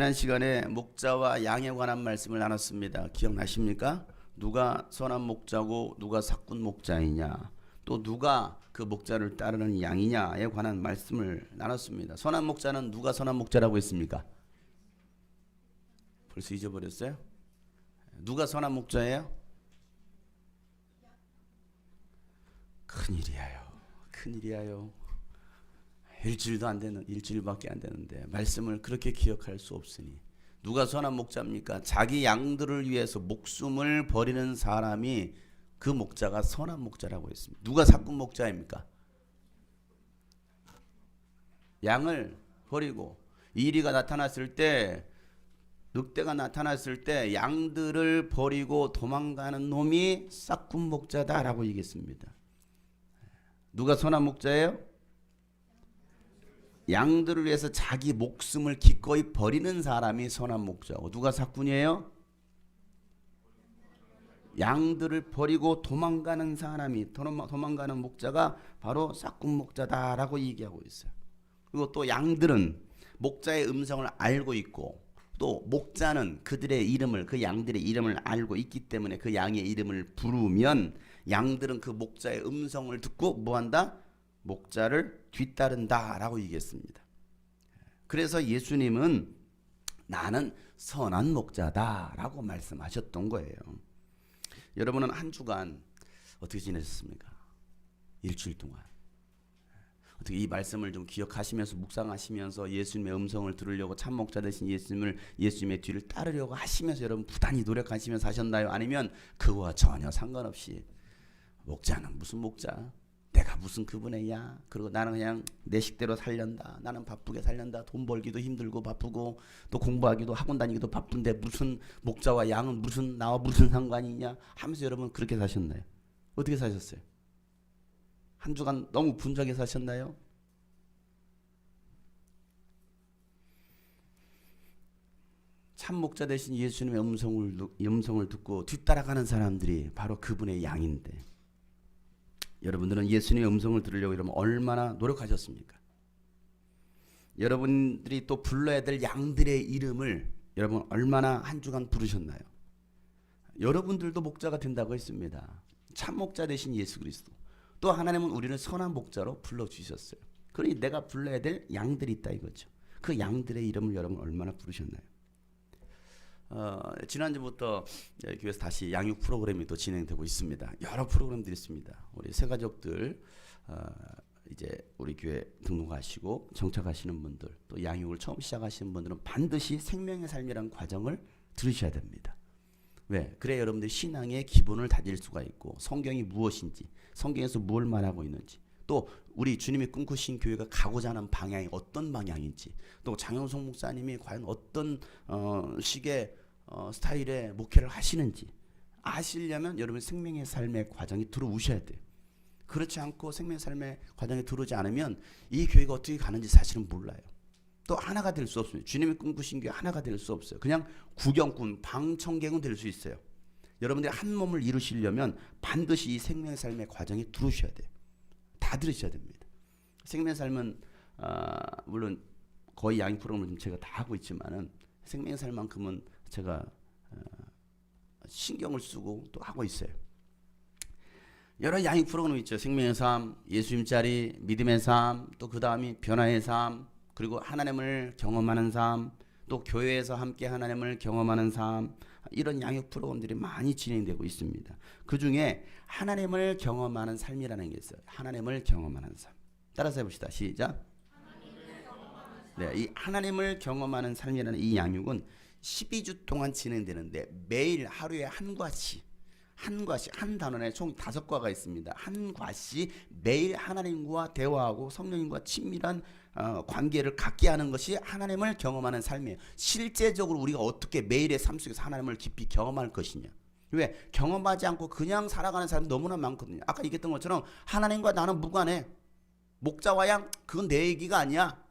지난 시간에 목자와 양에 관한 말씀을 나눴습니다. 기억나십니까? 누가 선한 목자고 누가 사꾼 목자이냐, 또 누가 그 목자를 따르는 양이냐에 관한 말씀을 나눴습니다. 선한 목자는 누가 선한 목자라고 했습니까? 벌써 잊어버렸어요? 누가 선한 목자예요? 큰일이야요. 큰일이야요. 일주일밖에 안 되는데 말씀을 그렇게 기억할 수 없으니 누가 선한 목자입니까? 자기 양들을 위해서 목숨을 버리는 사람이 그 목자가 선한 목자라고 했습니다. 누가 사꾼 목자입니까? 양을 버리고 이리가 나타났을 때, 늑대가 나타났을 때 양들을 버리고 도망가는 놈이 사꾼 목자다라고 얘기했습니다. 누가 선한 목자예요? 양들을 위해서 자기 목숨을 기꺼이 버리는 사람이 선한 목자고, 누가 사꾼이에요? 양들을 버리고 도망가는 사람이, 도망가는 목자가 바로 사꾼 목자다라고 얘기하고 있어요. 그리고 또 양들은 목자의 음성을 알고 있고, 또 목자는 그들의 이름을, 그 양들의 이름을 알고 있기 때문에 그 양의 이름을 부르면 양들은 그 목자의 음성을 듣고 뭐한다? 목자를 뒤따른다라고 얘기했습니다. 그래서 예수님은 나는 선한 목자다라고 말씀하셨던 거예요. 여러분은 한 주간 어떻게 지내셨습니까? 일주일 동안 어떻게 이 말씀을 좀 기억하시면서 묵상하시면서 예수님의 음성을 들으려고 참 목자 되신 예수님의 뒤를 따르려고 하시면서 여러분 부단히 노력하시면서 하셨나요? 아니면 그와 전혀 상관없이 목자는 무슨 목자? 내가 무슨 그분의 야? 그리고 나는 그냥 내 식대로 살련다. 나는 바쁘게 살련다. 돈 벌기도 힘들고 바쁘고 또 공부하기도 학원 다니기도 바쁜데 무슨 목자와 양은 무슨 나와 무슨 상관이냐 하면서 여러분 그렇게 사셨나요? 어떻게 사셨어요? 한 주간 너무 분주하게 사셨나요? 참 목자 되신 예수님의 음성을 듣고 뒤따라가는 사람들이 바로 그분의 양인데, 여러분들은 예수님의 음성을 들으려고 여러분 얼마나 노력하셨습니까? 여러분들이 또 불러야 될 양들의 이름을 여러분 얼마나 한 주간 부르셨나요? 여러분들도 목자가 된다고 했습니다. 참 목자 되신 예수 그리스도. 또 하나님은 우리를 선한 목자로 불러주셨어요. 그러니 내가 불러야 될 양들이 있다 이거죠. 그 양들의 이름을 여러분 얼마나 부르셨나요? 지난주부터 교회에서 다시 양육 프로그램이 또 진행되고 있습니다. 여러 프로그램들이 있습니다. 우리 새가족들 이제 우리 교회 등록하시고 정착하시는 분들, 또 양육을 처음 시작하시는 분들은 반드시 생명의 삶이라는 과정을 들으셔야 됩니다. 왜? 그래야 여러분들 신앙의 기본을 다질 수가 있고 성경이 무엇인지, 성경에서 무엇을 말하고 있는지, 또 우리 주님이 꿈꾸신 교회가 가고자 하는 방향이 어떤 방향인지, 또 장영석 목사님이 과연 어떤 식의 스타일의 목회를 하시는지 아시려면 여러분 생명의 삶의 과정에 들어오셔야 돼요. 그렇지 않고 생명의 삶의 과정에 들어오지 않으면 이 교회가 어떻게 가는지 사실은 몰라요. 또 하나가 될 수 없습니다. 주님이 꿈꾸신 교회 하나가 될 수 없어요. 그냥 구경꾼, 방청객은 될 수 있어요. 여러분들이 한 몸을 이루시려면 반드시 이 생명의 삶의 과정에 들어오셔야 돼요. 다 들으셔야 됩니다. 생명의 삶은 물론 거의 양육 프로그램을 제가 다 하고 있지만은 생명의 삶만큼은 제가 신경을 쓰고 또 하고 있어요. 여러 양육 프로그램이 있죠. 생명의 삶, 예수님 자리, 믿음의 삶, 또 그 다음이 변화의 삶, 그리고 하나님을 경험하는 삶, 또 교회에서 함께 하나님을 경험하는 삶, 이런 양육 프로그램들이 많이 진행되고 있습니다. 그 중에 하나님을 경험하는 삶이라는 게 있어요. 하나님을 경험하는 삶. 따라서 해봅시다. 시작. 네, 이 하나님을 경험하는 삶이라는 이 양육은 12주 동안 진행되는데 매일 하루에 한 과씩, 한 단원에 총 5과가 있습니다. 한 과씩 매일 하나님과 대화하고 성령님과 친밀한 관계를 갖게 하는 것이 하나님을 경험하는 삶이에요. 실제적으로 우리가 어떻게 매일의 삶 속에서 하나님을 깊이 경험할 것이냐. 왜? 경험하지 않고 그냥 살아가는 사람이 너무나 많거든요. 아까 얘기했던 것처럼 하나님과 나는 무관해. 목자와 양 그건 내 얘기가 아니야.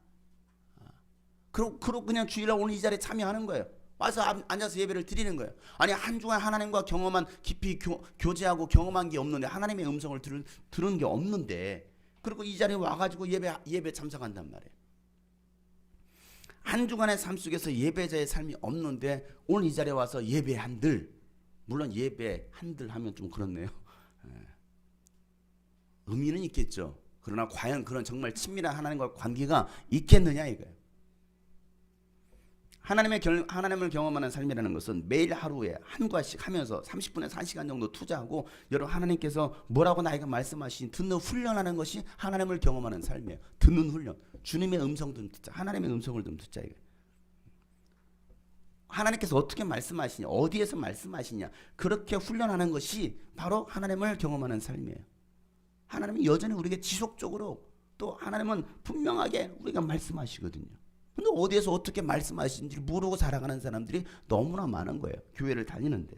그러고 그냥 주일날 오늘 이 자리에 참여하는 거예요. 와서 앉아서 예배를 드리는 거예요. 아니 한 주간 하나님과 경험한 깊이 교제하고 경험한 게 없는데, 하나님의 음성을 들은 게 없는데, 그리고 이 자리에 와가지고 예배 참석한단 말이에요. 한 주간의 삶 속에서 예배자의 삶이 없는데 오늘 이 자리에 와서 예배한들, 물론 예배한들 하면 좀 그렇네요. 의미는 있겠죠. 그러나 과연 그런 정말 친밀한 하나님과 관계가 있겠느냐 이거예요. 하나님을 경험하는 삶이라는 것은 매일 하루에 한 과씩 하면서 30분에서 1시간 정도 투자하고 여러분 하나님께서 뭐라고 나에게 말씀하시니 듣는 훈련하는 것이 하나님을 경험하는 삶이에요. 듣는 훈련. 주님의 음성 좀 듣자. 하나님의 음성을 좀 듣자 이거예요. 하나님께서 어떻게 말씀하시냐, 어디에서 말씀하시냐, 그렇게 훈련하는 것이 바로 하나님을 경험하는 삶이에요. 하나님은 여전히 우리에게 지속적으로, 또 하나님은 분명하게 우리가 말씀하시거든요. 근데 어디에서 어떻게 말씀하시는지 모르고 살아가는 사람들이 너무나 많은 거예요. 교회를 다니는데.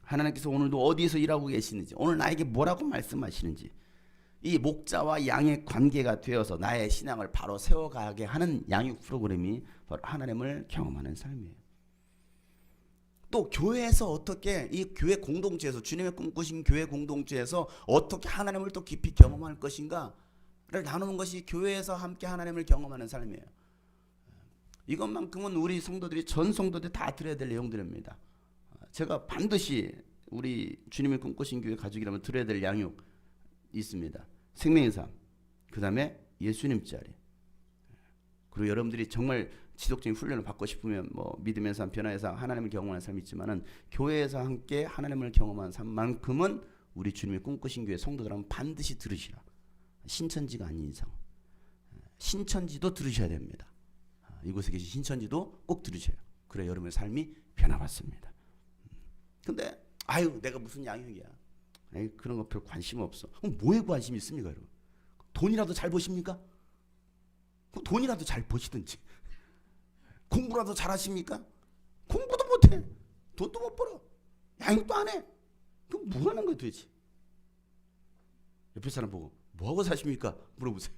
하나님께서 오늘도 어디에서 일하고 계시는지, 오늘 나에게 뭐라고 말씀하시는지, 이 목자와 양의 관계가 되어서 나의 신앙을 바로 세워가게 하는 양육 프로그램이 바로 하나님을 경험하는 삶이에요. 또 교회에서 어떻게 이 교회 공동체에서, 주님의 꿈꾸신 교회 공동체에서 어떻게 하나님을 또 깊이 경험할 것인가를 나누는 것이 교회에서 함께 하나님을 경험하는 삶이에요. 이것만큼은 우리 성도들이, 전 성도들이 다 들어야 될 내용들입니다. 제가 반드시 우리 주님의 꿈꾸신 교회 가족이라면 들어야 될 양육 있습니다. 생명의 삶, 그 다음에 예수님 자리. 그리고 여러분들이 정말 지속적인 훈련을 받고 싶으면 뭐 믿음의 삶, 변화의 삶, 하나님을 경험하는 삶이 있지만은 교회에서 함께 하나님을 경험하는 삶만큼은 우리 주님의 꿈꾸신 교회 성도들은 반드시 들으시라. 신천지가 아닌 이상 신천지도 들으셔야 됩니다. 이곳에 계신 신천지도 꼭 들으셔요. 그래 여러분의 삶이 변화받습니다. 근데 아유 내가 무슨 양육이야. 에이, 그런 거 별 관심 없어. 그럼 뭐에 관심 있습니까 여러분? 돈이라도 잘 버십니까? 그럼 돈이라도 잘 버시든지. 공부라도 잘하십니까? 공부도 못해. 돈도 못 벌어. 양육도 안 해. 그럼 뭐 하는 거야 도대체? 옆에 사람 보고 뭐하고 사십니까? 물어보세요.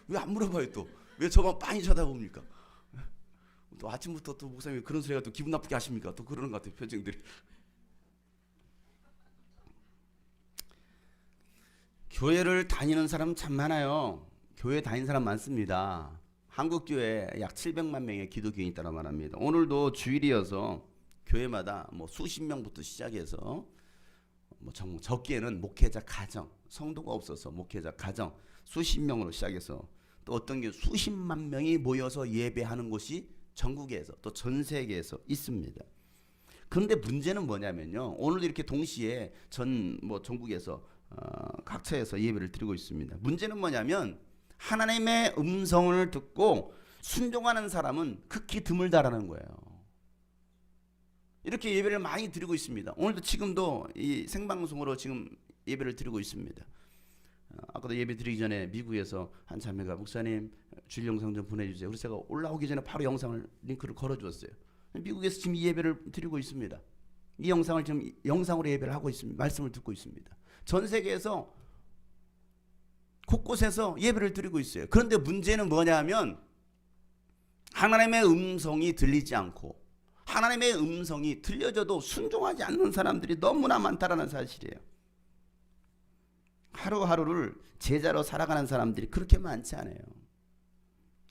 왜 안 물어봐요 또? 왜 저만 빤히 쳐다봅니까? 또 아침부터 또 목사님이 그런 소리가 또 기분 나쁘게 하십니까? 또 그러는 것 같아요 표정들이. 교회를 다니는 사람 참 많아요. 교회 다니는 사람 많습니다. 한국 교회에 약 700만 명의 기독교인이 있다고 말합니다. 오늘도 주일이어서 교회마다 뭐 수십 명부터 시작해서 뭐 적게는 목회자 가정, 성도가 없어서 목회자 가정 수십 명으로 시작해서 또 어떤 게 수십만 명이 모여서 예배하는 곳이 전국에서 또 전 세계에서 있습니다. 그런데 문제는 뭐냐면요. 오늘도 이렇게 동시에 전국에서 각처에서 예배를 드리고 있습니다. 문제는 뭐냐면 하나님의 음성을 듣고 순종하는 사람은 극히 드물다라는 거예요. 이렇게 예배를 많이 드리고 있습니다. 오늘도 지금도 이 생방송으로 지금 예배를 드리고 있습니다. 아까도 예배 드리기 전에 미국에서 한 자매가 목사님 주일 영상 좀 보내주세요. 그래서 제가 올라오기 전에 바로 영상을 링크를 걸어주었어요. 미국에서 지금 이 예배를 드리고 있습니다. 이 영상을 지금 영상으로 예배를 하고 있습니다. 말씀을 듣고 있습니다. 전 세계에서 곳곳에서 예배를 드리고 있어요. 그런데 문제는 뭐냐면 하나님의 음성이 들리지 않고 하나님의 음성이 들려져도 순종하지 않는 사람들이 너무나 많다라는 사실이에요. 하루하루를 제자로 살아가는 사람들이 그렇게 많지 않아요.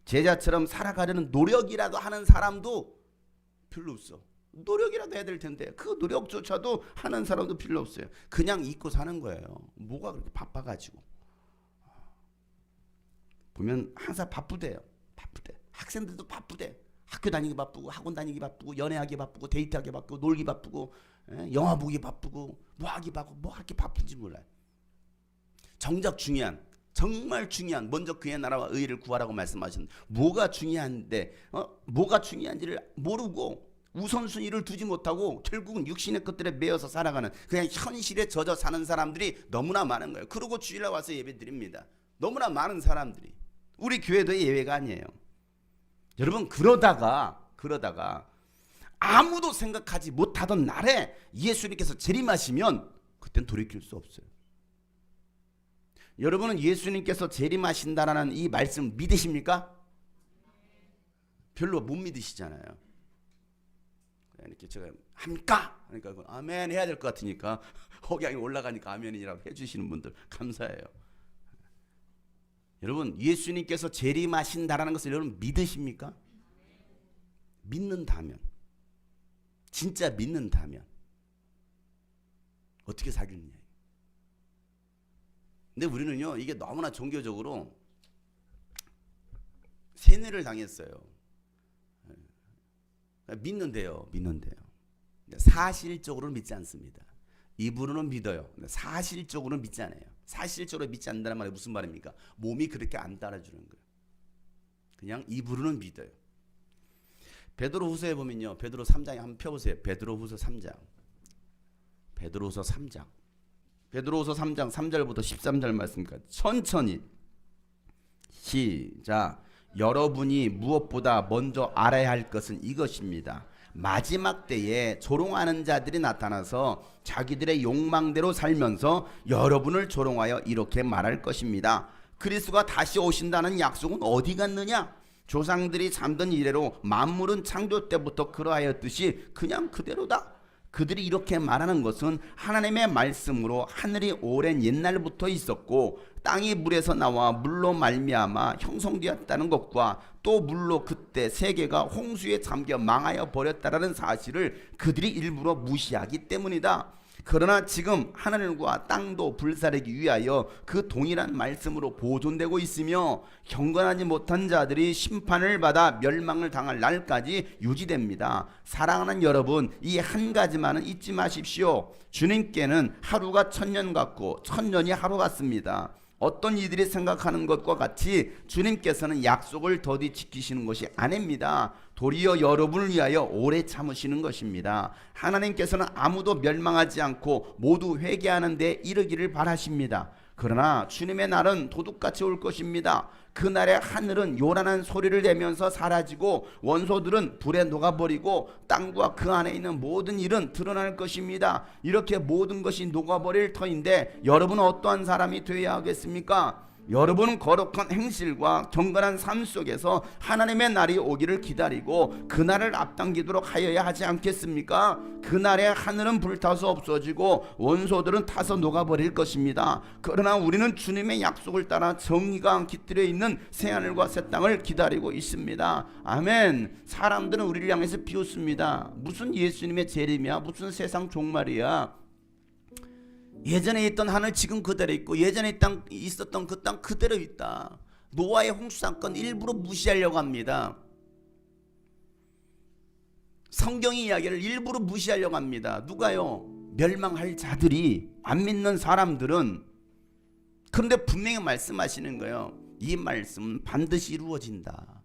제자처럼 살아가려는 노력이라도 하는 사람도 별로 없어. 노력이라도 해야 될 텐데 그 노력조차도 하는 사람도 필요 없어요. 그냥 잊고 사는 거예요. 뭐가 그렇게 바빠가지고. 보면 항상 바쁘대요. 바쁘대. 학생들도 바쁘대. 학교 다니기 바쁘고 학원 다니기 바쁘고 연애하기 바쁘고 데이트하기 바쁘고 놀기 바쁘고 영화 보기 바쁘고 뭐하기 바쁘고 뭐 그렇게 바쁜지 몰라요. 정작 중요한, 정말 중요한, 먼저 그의 나라와 의를 구하라고 말씀하셨는데 뭐가 중요한데 뭐가 중요한지를 모르고 우선순위를 두지 못하고 결국은 육신의 것들에 매여서 살아가는 그냥 현실에 젖어 사는 사람들이 너무나 많은 거예요. 그러고 주일에 와서 예배 드립니다. 너무나 많은 사람들이. 우리 교회도 예외가 아니에요. 여러분 그러다가 아무도 생각하지 못하던 날에 예수님께서 재림하시면 그땐 돌이킬 수 없어요. 여러분은 예수님께서 재림하신다라는 이 말씀 믿으십니까? 별로 못 믿으시잖아요. 이렇게 제가 합니까? 그러니까 아멘 해야 될 것 같으니까 억양이 올라가니까 아멘이라고 해주시는 분들 감사해요. 여러분, 예수님께서 재림하신다라는 것을 여러분 믿으십니까? 믿는다면, 진짜 믿는다면 어떻게 사귀느냐. 근데 우리는요, 이게 너무나 종교적으로 세뇌를 당했어요. 믿는데요. 사실적으로는 믿지 않습니다. 입으로는 믿어요. 사실적으로는 믿지 않아요. 사실적으로 믿지 않는다는 말이 무슨 말입니까? 몸이 그렇게 안 따라주는 거예요. 그냥 입으로는 믿어요. 베드로후서에 보면요, 베드로 3장에 한번 펴보세요. 베드로후서 3장. 베드로후서 3장 3절부터 13절 말씀까지 천천히 시작. 여러분이 무엇보다 먼저 알아야 할 것은 이것입니다. 마지막 때에 조롱하는 자들이 나타나서 자기들의 욕망대로 살면서 여러분을 조롱하여 이렇게 말할 것입니다. 그리스도가 다시 오신다는 약속은 어디 갔느냐? 조상들이 잠든 이래로 만물은 창조 때부터 그러하였듯이 그냥 그대로다. 그들이 이렇게 말하는 것은 하나님의 말씀으로 하늘이 오랜 옛날부터 있었고 땅이 물에서 나와 물로 말미암아 형성되었다는 것과 또 물로 그때 세계가 홍수에 잠겨 망하여 버렸다라는 사실을 그들이 일부러 무시하기 때문이다. 그러나 지금 하늘과 땅도 불사르기 위하여 그 동일한 말씀으로 보존되고 있으며 경건하지 못한 자들이 심판을 받아 멸망을 당할 날까지 유지됩니다. 사랑하는 여러분, 이 한 가지만은 잊지 마십시오. 주님께는 하루가 천년 같고 천년이 하루 같습니다. 어떤 이들이 생각하는 것과 같이 주님께서는 약속을 더디 지키시는 것이 아닙니다. 도리어 여러분을 위하여 오래 참으시는 것입니다. 하나님께서는 아무도 멸망하지 않고 모두 회개하는 데 이르기를 바라십니다. 그러나 주님의 날은 도둑같이 올 것입니다. 그날에 하늘은 요란한 소리를 내면서 사라지고 원소들은 불에 녹아버리고 땅과 그 안에 있는 모든 일은 드러날 것입니다. 이렇게 모든 것이 녹아버릴 터인데 여러분은 어떠한 사람이 되어야 하겠습니까? 여러분은 거룩한 행실과 경건한 삶 속에서 하나님의 날이 오기를 기다리고 그날을 앞당기도록 하여야 하지 않겠습니까? 그날에 하늘은 불타서 없어지고 원소들은 타서 녹아버릴 것입니다. 그러나 우리는 주님의 약속을 따라 정의가 깃들여 있는 새하늘과 새 땅을 기다리고 있습니다. 아멘. 사람들은 우리를 향해서 비웃습니다. 무슨 예수님의 재림이야? 무슨 세상 종말이야? 예전에 있던 하늘 지금 그대로 있고 예전에 있었던 그 땅 그대로 있다. 노아의 홍수 사건 일부러 무시하려고 합니다. 성경의 이야기를 일부러 무시하려고 합니다. 누가요? 멸망할 자들이, 안 믿는 사람들은. 그런데 분명히 말씀하시는 거예요. 이 말씀은 반드시 이루어진다.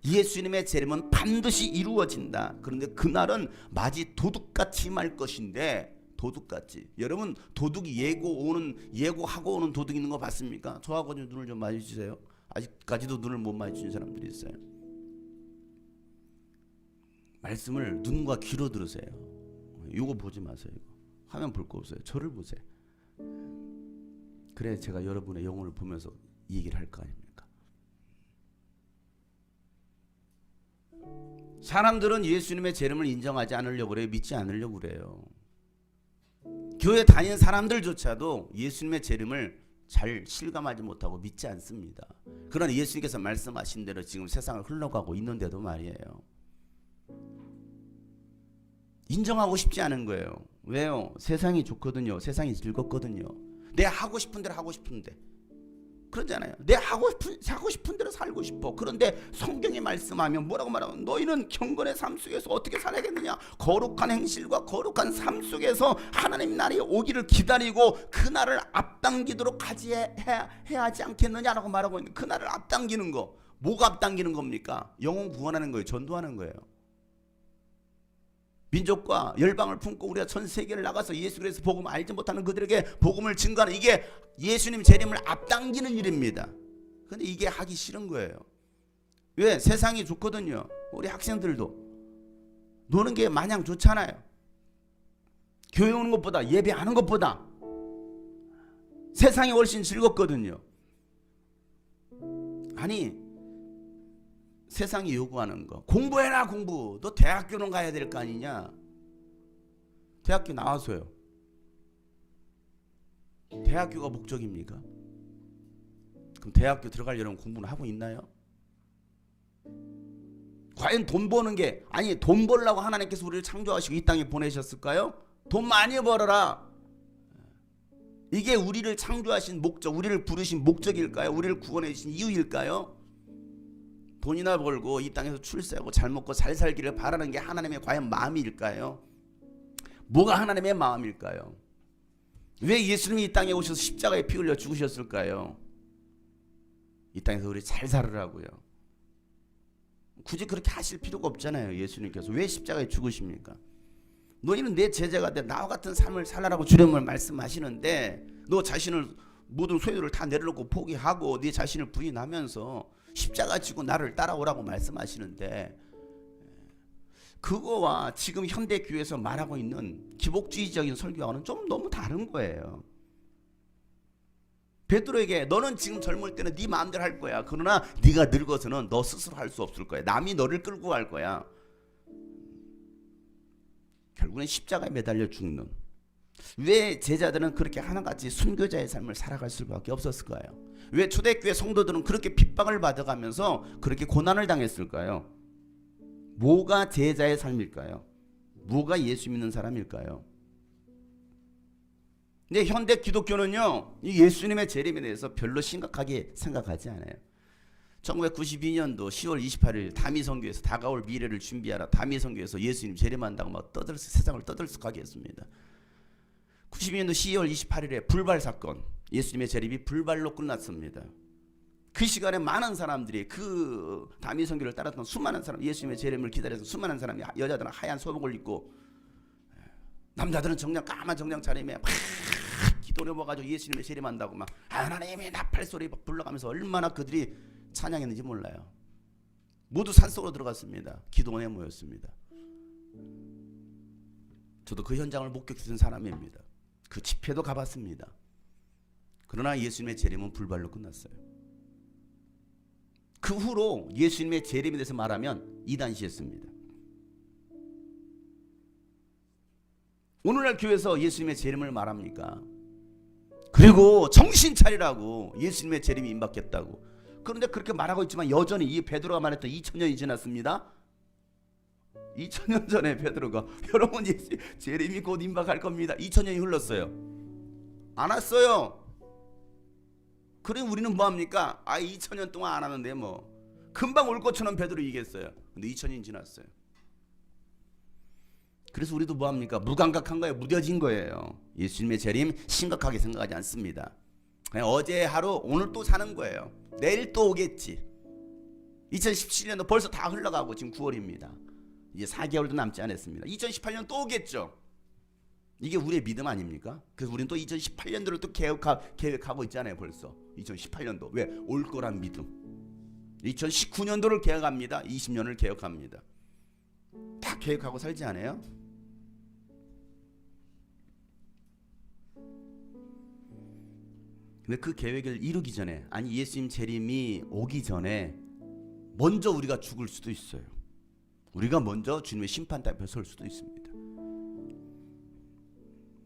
예수님의 재림은 반드시 이루어진다. 그런데 그날은 마치 도둑같이 임할 것인데, 도둑같이. 여러분, 도둑이 예고하고 오는 도둑 있는 거 봤습니까? 저하고 좀 눈을 좀 마주치세요. 아직까지도 눈을 못 마주치는 사람들이 있어요. 말씀을 눈과 귀로 들으세요. 이거 보지 마세요. 이거. 화면 볼 거 없어요. 저를 보세요. 그래 제가 여러분의 영혼을 보면서 이 얘기를 할 거 아닙니까? 사람들은 예수님의 재림을 인정하지 않으려고 그래요. 믿지 않으려고 그래요. 교회 다니는 사람들조차도 예수님의 재림을 잘 실감하지 못하고 믿지 않습니다. 그러나 예수님께서 말씀하신 대로 지금 세상을 흘러가고 있는데도 말이에요. 인정하고 싶지 않은 거예요. 왜요? 세상이 좋거든요. 세상이 즐겁거든요. 내 하고 싶은 대로 하고 싶은데. 그러잖아요. 내 하고 싶은 대로 살고 싶어. 그런데 성경이 말씀하면 뭐라고 말하면 너희는 경건의 삶 속에서 어떻게 살아야겠느냐. 거룩한 행실과 거룩한 삶 속에서 하나님 날이 오기를 기다리고 그날을 앞당기도록 해야 하지 않겠느냐라고 말하고 있는, 그날을 앞당기는 거. 뭐가 앞당기는 겁니까? 영혼 구원하는 거예요. 전도하는 거예요. 민족과 열방을 품고 우리가 전 세계를 나가서 예수 그리스도 복음을 알지 못하는 그들에게 복음을 증거하는, 이게 예수님 재림을 앞당기는 일입니다. 그런데 이게 하기 싫은 거예요. 왜? 세상이 좋거든요. 우리 학생들도 노는 게 마냥 좋잖아요. 교회 오는 것보다, 예배하는 것보다 세상이 훨씬 즐겁거든요. 아니, 세상이 요구하는 거, 공부해라 공부. 너 대학교는 가야 될 거 아니냐. 대학교 나와서요. 대학교가 목적입니까? 그럼 대학교 들어갈 여러분 공부는 하고 있나요? 과연 돈 버는 게, 아니 돈 벌라고 하나님께서 우리를 창조하시고 이 땅에 보내셨을까요? 돈 많이 벌어라. 이게 우리를 창조하신 목적, 우리를 부르신 목적일까요? 우리를 구원해 주신 이유일까요? 돈이나 벌고 이 땅에서 출세하고 잘 먹고 잘 살기를 바라는 게 하나님의 과연 마음일까요? 뭐가 하나님의 마음일까요? 왜 예수님이 이 땅에 오셔서 십자가에 피 흘려 죽으셨을까요? 이 땅에서 우리 잘 살으라고요. 굳이 그렇게 하실 필요가 없잖아요. 예수님께서 왜 십자가에 죽으십니까? 너희는 내 제자가 돼 나와 같은 삶을 살라라고 주님을 말씀하시는데, 너 자신을 모든 소유를 다 내려놓고 포기하고 네 자신을 부인하면서 십자가 지고 나를 따라오라고 말씀하시는데, 그거와 지금 현대 교회에서 말하고 있는 기복주의적인 설교와는 좀 너무 다른 거예요. 베드로에게 너는 지금 젊을 때는 네 마음대로 할 거야. 그러나 네가 늙어서는 너 스스로 할 수 없을 거야. 남이 너를 끌고 갈 거야. 결국은 십자가에 매달려 죽는. 왜 제자들은 그렇게 하나같이 순교자의 삶을 살아갈 수밖에 없었을까요? 왜 초대교회 성도들은 그렇게 핍박을 받아가면서 그렇게 고난을 당했을까요? 뭐가 제자의 삶일까요? 뭐가 예수 믿는 사람일까요? 근데 현대 기독교는요, 이 예수님의 재림에 대해서 별로 심각하게 생각하지 않아요. 1992년도 10월 28일 다미선교에서 다가올 미래를 준비하라. 다미선교에서 예수님 재림한다고 막 세상을 떠들썩하게 했습니다. 92년도 10월 28일에 불발 사건, 예수님의 재림이 불발로 끝났습니다. 그 시간에 많은 사람들이 그 다미선교를 따랐던 수많은 사람, 예수님의 재림을 기다려서 수많은 사람이, 여자들은 하얀 소복을 입고, 남자들은 정장 까만 정장 차림에 막 기도를 모아가지고 예수님의 재림한다고 막 하나님의 나팔 소리 불러가면서 얼마나 그들이 찬양했는지 몰라요. 모두 산속으로 들어갔습니다. 기도원에 모였습니다. 저도 그 현장을 목격했던 사람입니다. 그 집회도 가봤습니다. 그러나 예수님의 재림은 불발로 끝났어요. 그 후로 예수님의 재림에 대해서 말하면 이단시했습니다. 오늘날 교회에서 예수님의 재림을 말합니까? 그리고 정신 차리라고, 예수님의 재림이 임박했다고. 그런데 그렇게 말하고 있지만 여전히 이 베드로가 말했던 2000년이 지났습니다. 2000년 전에 베드로가 여러분 재림이 곧 임박할 겁니다. 2000년이 흘렀어요. 안 왔어요. 그래 우리는 뭐합니까? 2000년 동안 안 하는데 뭐 금방 올 것처럼 베드로 얘기했어요. 근데 2000년이 지났어요. 그래서 우리도 뭐합니까? 무감각한 거예요. 무뎌진 거예요. 예수님의 재림 심각하게 생각하지 않습니다. 그냥 어제 하루 오늘 또 사는 거예요. 내일 또 오겠지. 2017년도 벌써 다 흘러가고 지금 9월입니다. 이제 4개월도 남지 않았습니다. 2018년 또 오겠죠. 이게 우리의 믿음 아닙니까? 그래서 우리는 또 2018년도를 또 계획하고 있잖아요. 벌써 2018년도. 왜? 올 거란 믿음. 2019년도를 계획합니다. 20년을 계획합니다. 다 계획하고 살지 않아요? 근데 그 계획을 이루기 전에, 아니 예수님 재림이 오기 전에 먼저 우리가 죽을 수도 있어요. 우리가 먼저 주님의 심판대 앞에 설 수도 있습니다.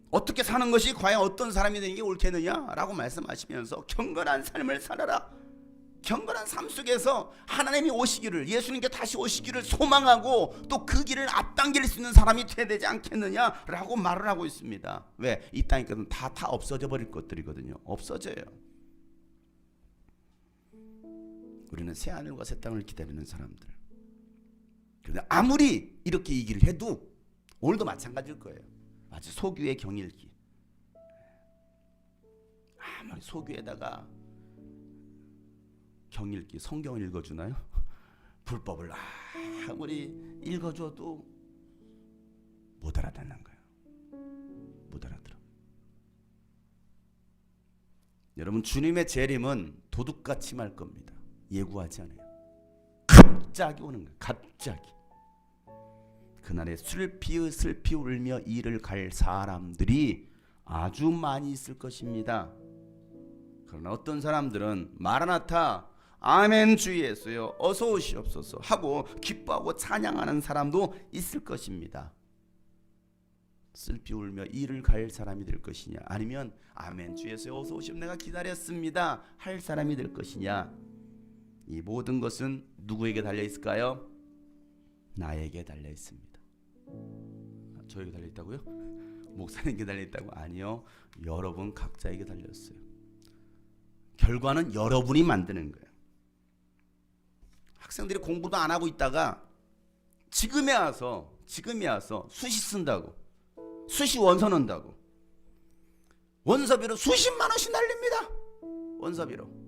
어떻게 사는 것이 과연 어떤 사람이 되는 게 옳겠느냐라고 말씀하시면서 경건한 삶을 살아라. 경건한 삶 속에서 하나님이 오시기를, 예수님께 다시 오시기를 소망하고 또 그 길을 앞당길 수 있는 사람이 돼야 되지 않겠느냐라고 말을 하고 있습니다. 왜? 이 땅에 것은 다 없어져 버릴 것들이거든요. 없어져요. 우리는 새 하늘과 새 땅을 기다리는 사람들. 그런데 아무리 이렇게 얘기를 해도 오늘도 마찬가지일 거예요. 마치 소규의 경일기. 아무리 소규에다가 경일기, 성경을 읽어주나요? 불법을 아무리 읽어줘도 못 알아듣는 거예요. 못 알아들어. 여러분, 주님의 재림은 도둑같이 말 겁니다. 예고하지 않아요. 갑자기 오는 거예요. 갑자기. 그날에 슬피 울며 이를 갈 사람들이 아주 많이 있을 것입니다. 그러나 어떤 사람들은 마라나타 아멘 주 예수여 어서 오시옵소서 하고 기뻐하고 찬양하는 사람도 있을 것입니다. 슬피 울며 이를 갈 사람이 될 것이냐, 아니면 아멘 주 예수여 어서 오시오 내가 기다렸습니다 할 사람이 될 것이냐. 이 모든 것은 누구에게 달려 있을까요? 나에게 달려 있습니다. 저에게 달려 있다고요? 목사님에게 달려 있다고? 아니요, 여러분 각자에게 달렸어요. 결과는 여러분이 만드는 거예요. 학생들이 공부도 안 하고 있다가 지금에 와서 수시 쓴다고, 수시 원서 넣는다고 원서비로 수십만 원씩 날립니다. 원서비로.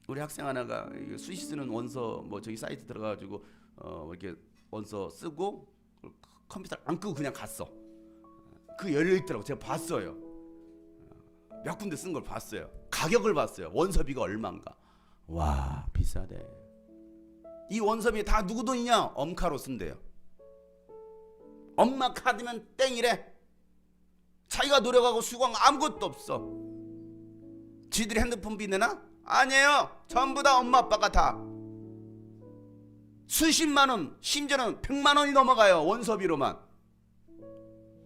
우리 학생 하나가 수시 쓰는 원서 뭐 저기 사이트 들어가가지고 이렇게 원서 쓰고 컴퓨터 안 끄고 그냥 갔어. 그 열려 있더라고. 제가 봤어요. 몇 군데 쓴 걸 봤어요. 가격을 봤어요. 원서비가 얼마인가. 와, 비싸대. 이 원서비 다 누구 돈이냐? 엄카로 쓴대요. 엄마 카드면 땡이래. 자기가 노력하고 수고한 거 아무것도 없어. 지들이 핸드폰비 내나? 아니에요. 전부 다 엄마 아빠가 다. 수십만 원, 심지어는 100만 원이 넘어가요. 원서비로만.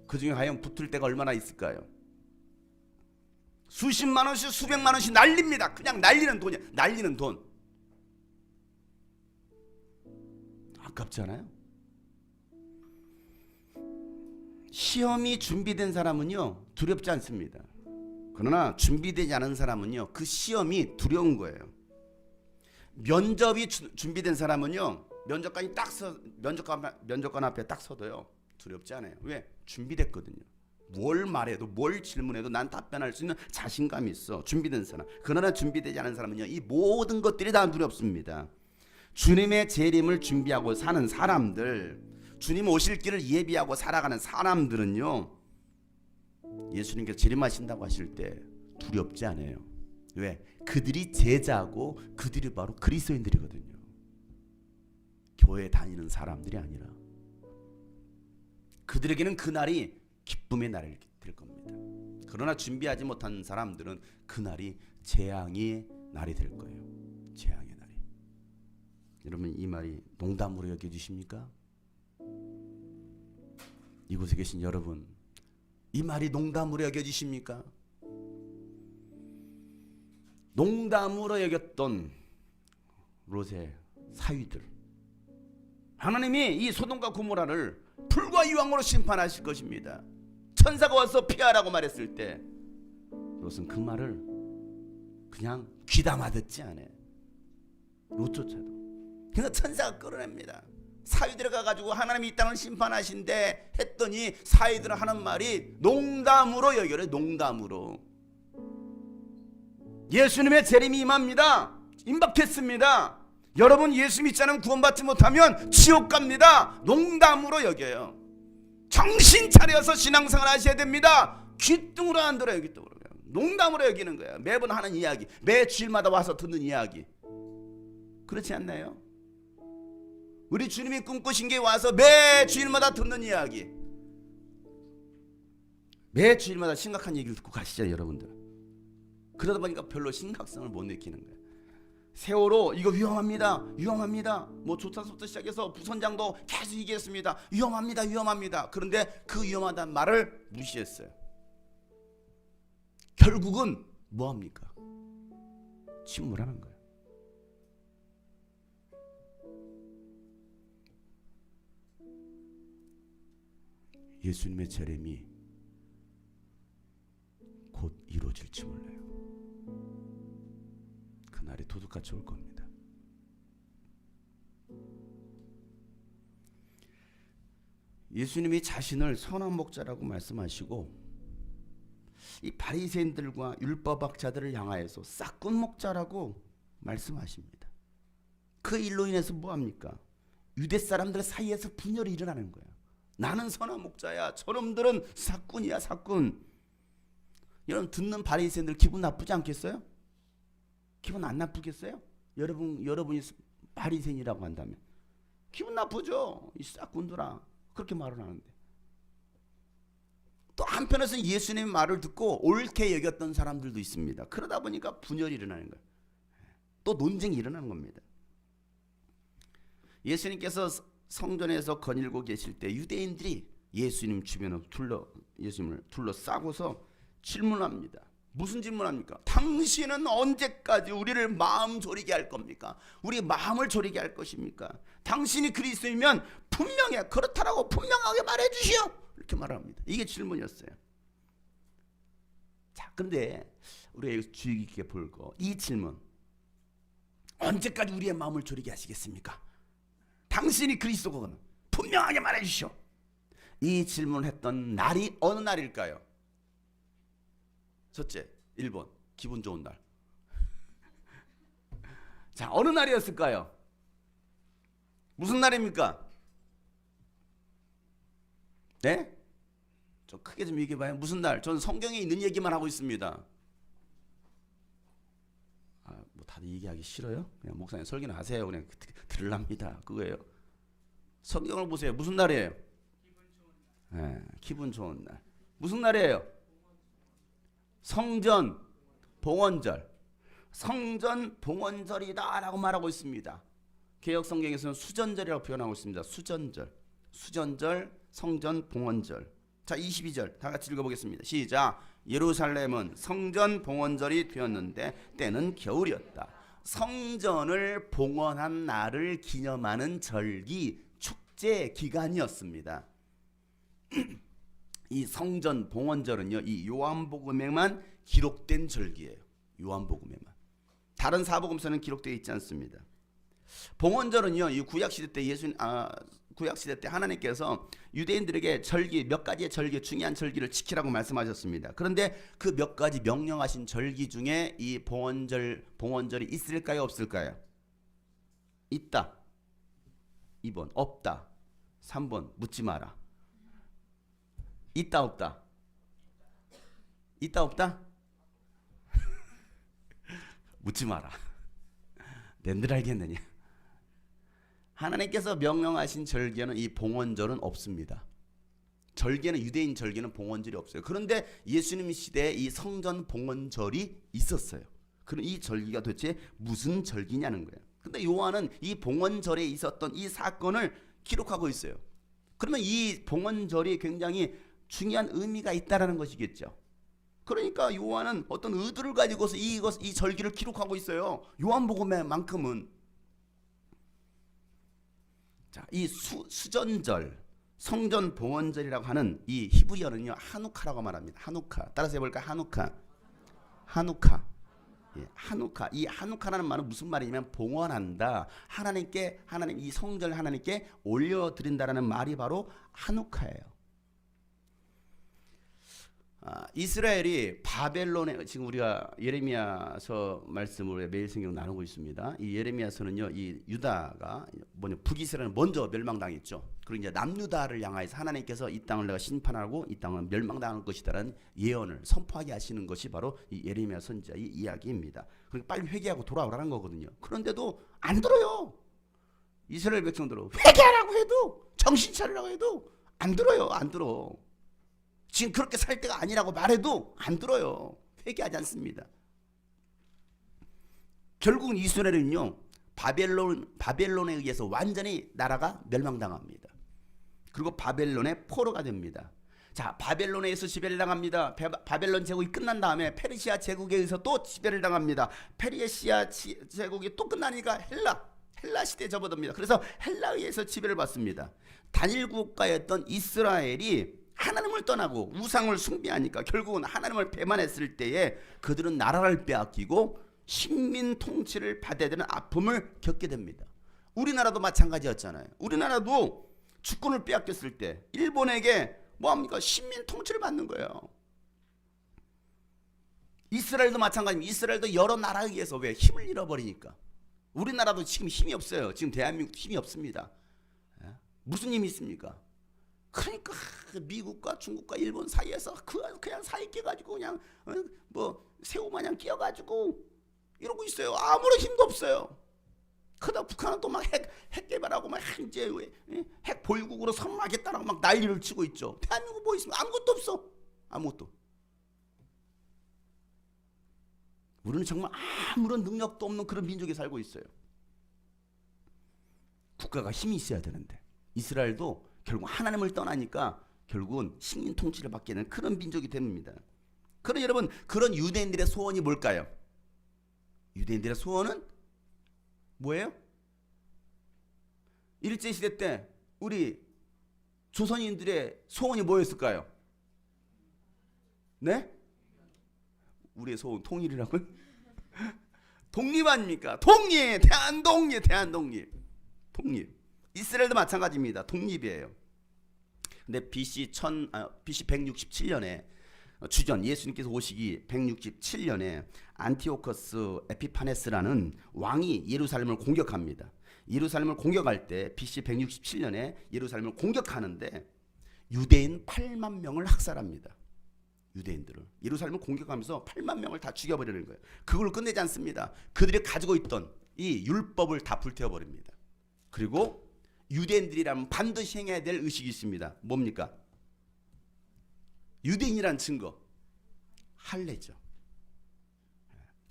그중에 과연 붙을 때가 얼마나 있을까요? 수십만 원씩 수백만 원씩 날립니다. 그냥 날리는 돈이야. 날리는 돈. 아깝지 않아요? 시험이 준비된 사람은요 두렵지 않습니다. 그러나 준비되지 않은 사람은요 그 시험이 두려운 거예요. 면접이 준비된 사람은요 면접관 앞에 딱 서도요 두렵지 않아요. 왜? 준비됐거든요. 뭘 말해도 뭘 질문해도 난 답변할 수 있는 자신감이 있어. 준비된 사람. 그러나 준비되지 않은 사람은요 이 모든 것들이 다 두렵습니다. 주님의 재림을 준비하고 사는 사람들, 주님 오실 길을 예비하고 살아가는 사람들은요 예수님께서 재림하신다고 하실 때 두렵지 않아요. 왜? 그들이 제자고 그들이 바로 그리스도인들이거든요. 교회 다니는 사람들이 아니라. 그들에게는 그날이 기쁨의 날이 될 겁니다. 그러나 준비하지 못한 사람들은 그날이 재앙의 날이 될 거예요. 재앙의 날이. 여러분 이 말이 농담으로 여겨주십니까? 이곳에 계신 여러분 이 말이 농담으로 여겨지십니까? 농담으로 여겼던 롯의 사위들, 하나님이 이 소돔과 고모라를 불과 이왕으로 심판하실 것입니다. 천사가 와서 피하라고 말했을 때 롯은 그 말을 그냥 귀담아 듣지 않아요. 롯조차도. 그래서 천사가 끌어냅니다. 사위들 가가지고 하나님이 이 땅을 심판하신대 했더니 사위들은 하는 말이 농담으로 여겨요. 농담으로. 예수님의 재림이 임합니다. 임박했습니다. 여러분 예수 믿지 않으면 구원받지 못하면 지옥 갑니다. 농담으로 여겨요. 정신 차려서 신앙생활 하셔야 됩니다. 귀뚱으로 안 들어요. 귀뚱으로. 농담으로 여기는 거예요. 매번 하는 이야기, 매 주일마다 와서 듣는 이야기. 그렇지 않나요? 우리 주님이 꿈꾸신 게 와서 매 주일마다 듣는 이야기, 매 주일마다 심각한 얘기를 듣고 가시죠 여러분들. 그러다 보니까 별로 심각성을 못 느끼는 거예요. 세월호 이거 위험합니다. 뭐 조차서부터 시작해서 부선장도 계속 얘기했습니다. 위험합니다. 그런데 그 위험하다는 말을 무시했어요. 결국은 뭐합니까? 침몰하는 거예요. 예수님의 재림이 곧 이루어질지 몰라요. 그날이 도둑같이 올 겁니다. 예수님이 자신을 선한 목자라고 말씀하시고 이 바리새인들과 율법학자들을 향하여서 싹군 목자라고 말씀하십니다. 그 일로 인해서 뭐합니까? 유대 사람들 사이에서 분열이 일어나는 거예요. 나는 선한 목자야, 저놈들은 삭군이야, 삭군. 여러분 듣는 바리새인들 기분 나쁘지 않겠어요? 기분 안 나쁘겠어요? 여러분이 바리새인이라고 한다면 기분 나쁘죠. 이 삭군들아, 그렇게 말을 하는데. 또 한편에서는 예수님의 말을 듣고 옳게 여겼던 사람들도 있습니다. 그러다 보니까 분열이 일어나는 거예요. 또 논쟁이 일어나는 겁니다. 예수님께서 성전에서 거닐고 계실 때 유대인들이 예수님을 둘러싸고서 질문합니다. 무슨 질문합니까? 당신은 언제까지 우리를 마음 졸이게 할 겁니까? 우리 마음을 졸이게 할 것입니까? 당신이 그리스도이면 분명히 그렇다라고 분명하게 말해주시오. 이렇게 말합니다. 이게 질문이었어요. 자, 근데 우리가 주의 깊게 볼 거, 이 질문, 언제까지 우리의 마음을 졸이게 하시겠습니까? 당신이 그리스도거든 분명하게 말해주시오. 이 질문을 했던 날이 어느 날일까요? 첫째, 1번 기분 좋은 날. 자, 어느 날이었을까요? 무슨 날입니까? 네? 좀 크게 좀 얘기해봐요. 무슨 날? 저는 성경에 있는 얘기만 하고 있습니다. 뭐 다들 얘기하기 싫어요? 그냥 목사님 설교는 하세요. 그냥 들으랍니다. 그거예요. 성경을 보세요. 무슨 날이에요? 기분 좋은 날. 무슨 날이에요? 성전 봉헌절. 성전 봉헌절이다 라고 말하고 있습니다. 개역 성경에서는 수전절이라고 표현하고 있습니다. 수전절, 성전 봉헌절. 자, 22절 다 같이 읽어보겠습니다. 시작. 예루살렘은 성전 봉헌절이 되었는데 때는 겨울이었다. 성전을 봉헌한 날을 기념하는 절기, 축제 기간이었습니다. 이 성전 봉헌절은요, 이 요한복음에만 기록된 절기예요. 요한복음에만. 다른 사복음서는 기록되어 있지 않습니다. 봉헌절은요, 이 구약시대 때 구약시대 때 하나님께서 유대인들에게 절기, 몇 가지의 절기, 중요한 절기를 지키라고 말씀하셨습니다. 그런데 그 몇 가지 명령하신 절기 중에 이 봉헌절이 있을까요, 없을까요? 있다. 2번 없다. 3번 묻지 마라. 있다 없다? 있다 없다? 묻지 마라. 낸들 알겠느냐? 하나님께서 명령하신 절기에는 이 봉헌절은 없습니다. 절기에는, 유대인 절기는 봉헌절이 없어요. 그런데 예수님 시대에 이 성전 봉헌절이 있었어요. 그럼 이 절기가 도대체 무슨 절기냐는 거예요. 근데 요한은 이 봉헌절에 있었던 이 사건을 기록하고 있어요. 그러면 이 봉헌절이 굉장히 중요한 의미가 있다라는 것이겠죠. 그러니까 요한은 어떤 의도를 가지고서 이 절기를 기록하고 있어요. 요한복음만큼은. 자, 이 수전절, 성전 봉헌절이라고 하는 이 히브리어는요, 하누카라고 말합니다. 하누카. 따라서 해볼까요? 하누카. 예, 하누카. 이 하누카라는 말은 무슨 말이냐면 봉헌한다. 하나님 이 성전을 하나님께 올려드린다라는 말이 바로 하누카예요. 이스라엘이 바벨론에, 지금 우리가 예레미야서 말씀을 매일 성경 나누고 있습니다. 이 예레미야서는요, 이 유다가 북이스라엘은 먼저 멸망당했죠. 그리고 이제 남유다를 향하여서 하나님께서 이 땅을 내가 심판하고 이 땅은 멸망당할 것이다라는 예언을 선포하게 하시는 것이 바로 이 예레미야 선지자의 이야기입니다. 그러니까 빨리 회개하고 돌아오라는 거거든요. 그런데도 안 들어요. 이스라엘 백성들은 회개하라고 해도, 정신 차리라고 해도 안 들어요. 안 들어. 지금 그렇게 살 때가 아니라고 말해도 안 들어요. 회개하지 않습니다. 결국은 이스라엘은요, 바벨론에 의해서 완전히 나라가 멸망당합니다. 그리고 바벨론의 포로가 됩니다. 자, 바벨론에 의해서 지배를 당합니다. 바벨론 제국이 끝난 다음에 페르시아 제국에 의해서 또 지배를 당합니다. 페르시아 제국이 또 끝나니까 헬라 시대에 접어듭니다. 그래서 헬라에 의해서 지배를 받습니다. 단일 국가였던 이스라엘이 하나님을 떠나고 우상을 숭배하니까 결국은 하나님을 배반했을 때에 그들은 나라를 빼앗기고 식민 통치를 받아야 되는 아픔을 겪게 됩니다. 우리나라도 마찬가지였잖아요. 우리나라도 주권을 빼앗겼을 때 일본에게 뭐합니까? 식민 통치를 받는 거예요. 이스라엘도 마찬가지입니다. 이스라엘도 여러 나라에 의해서 왜 힘을 잃어버리니까. 우리나라도 지금 힘이 없어요. 지금 대한민국 힘이 없습니다. 무슨 힘이 있습니까? 그러니까 미국과 중국과 일본 사이에서 그냥 사이 끼어가지고 그냥 뭐 새우 마냥 끼어가지고 이러고 있어요. 아무런 힘도 없어요. 그러다 북한은 또 막 핵 개발하고 막 이제 핵 보유국으로 선언하겠다라고 막 난리를 치고 있죠. 대한민국 뭐 있습니까? 아무것도 없어. 아무것도. 우리는 정말 아무런 능력도 없는 그런 민족에 살고 있어요. 국가가 힘이 있어야 되는데. 이스라엘도 결국 하나님을 떠나니까 결국은 식민 통치를 받게 되는 그런 민족이 됩니다. 그럼 여러분, 그런 유대인들의 소원이 뭘까요? 유대인들의 소원은 뭐예요? 일제시대 때 우리 조선인들의 소원이 뭐였을까요? 네? 우리의 소원 통일이라고요? 독립 아닙니까? 독립! 대한독립! 대한독립! 독립. 이스라엘도 마찬가지입니다. 독립이에요. 근데 BC 167년에 주전 예수님께서 오시기 167년에 안티오커스 에피파네스라는 왕이 예루살렘을 공격합니다. 예루살렘을 공격할 때 BC 167년에 예루살렘을 공격하는데 유대인 8만 명을 학살합니다. 유대인들을 예루살렘을 공격하면서 8만 명을 다 죽여버리는 거예요. 그걸 끝내지 않습니다. 그들이 가지고 있던 이 율법을 다 불태워버립니다. 그리고 유대인들이라면 반드시 행해야 될 의식이 있습니다. 뭡니까? 유대인이란 증거, 할례죠.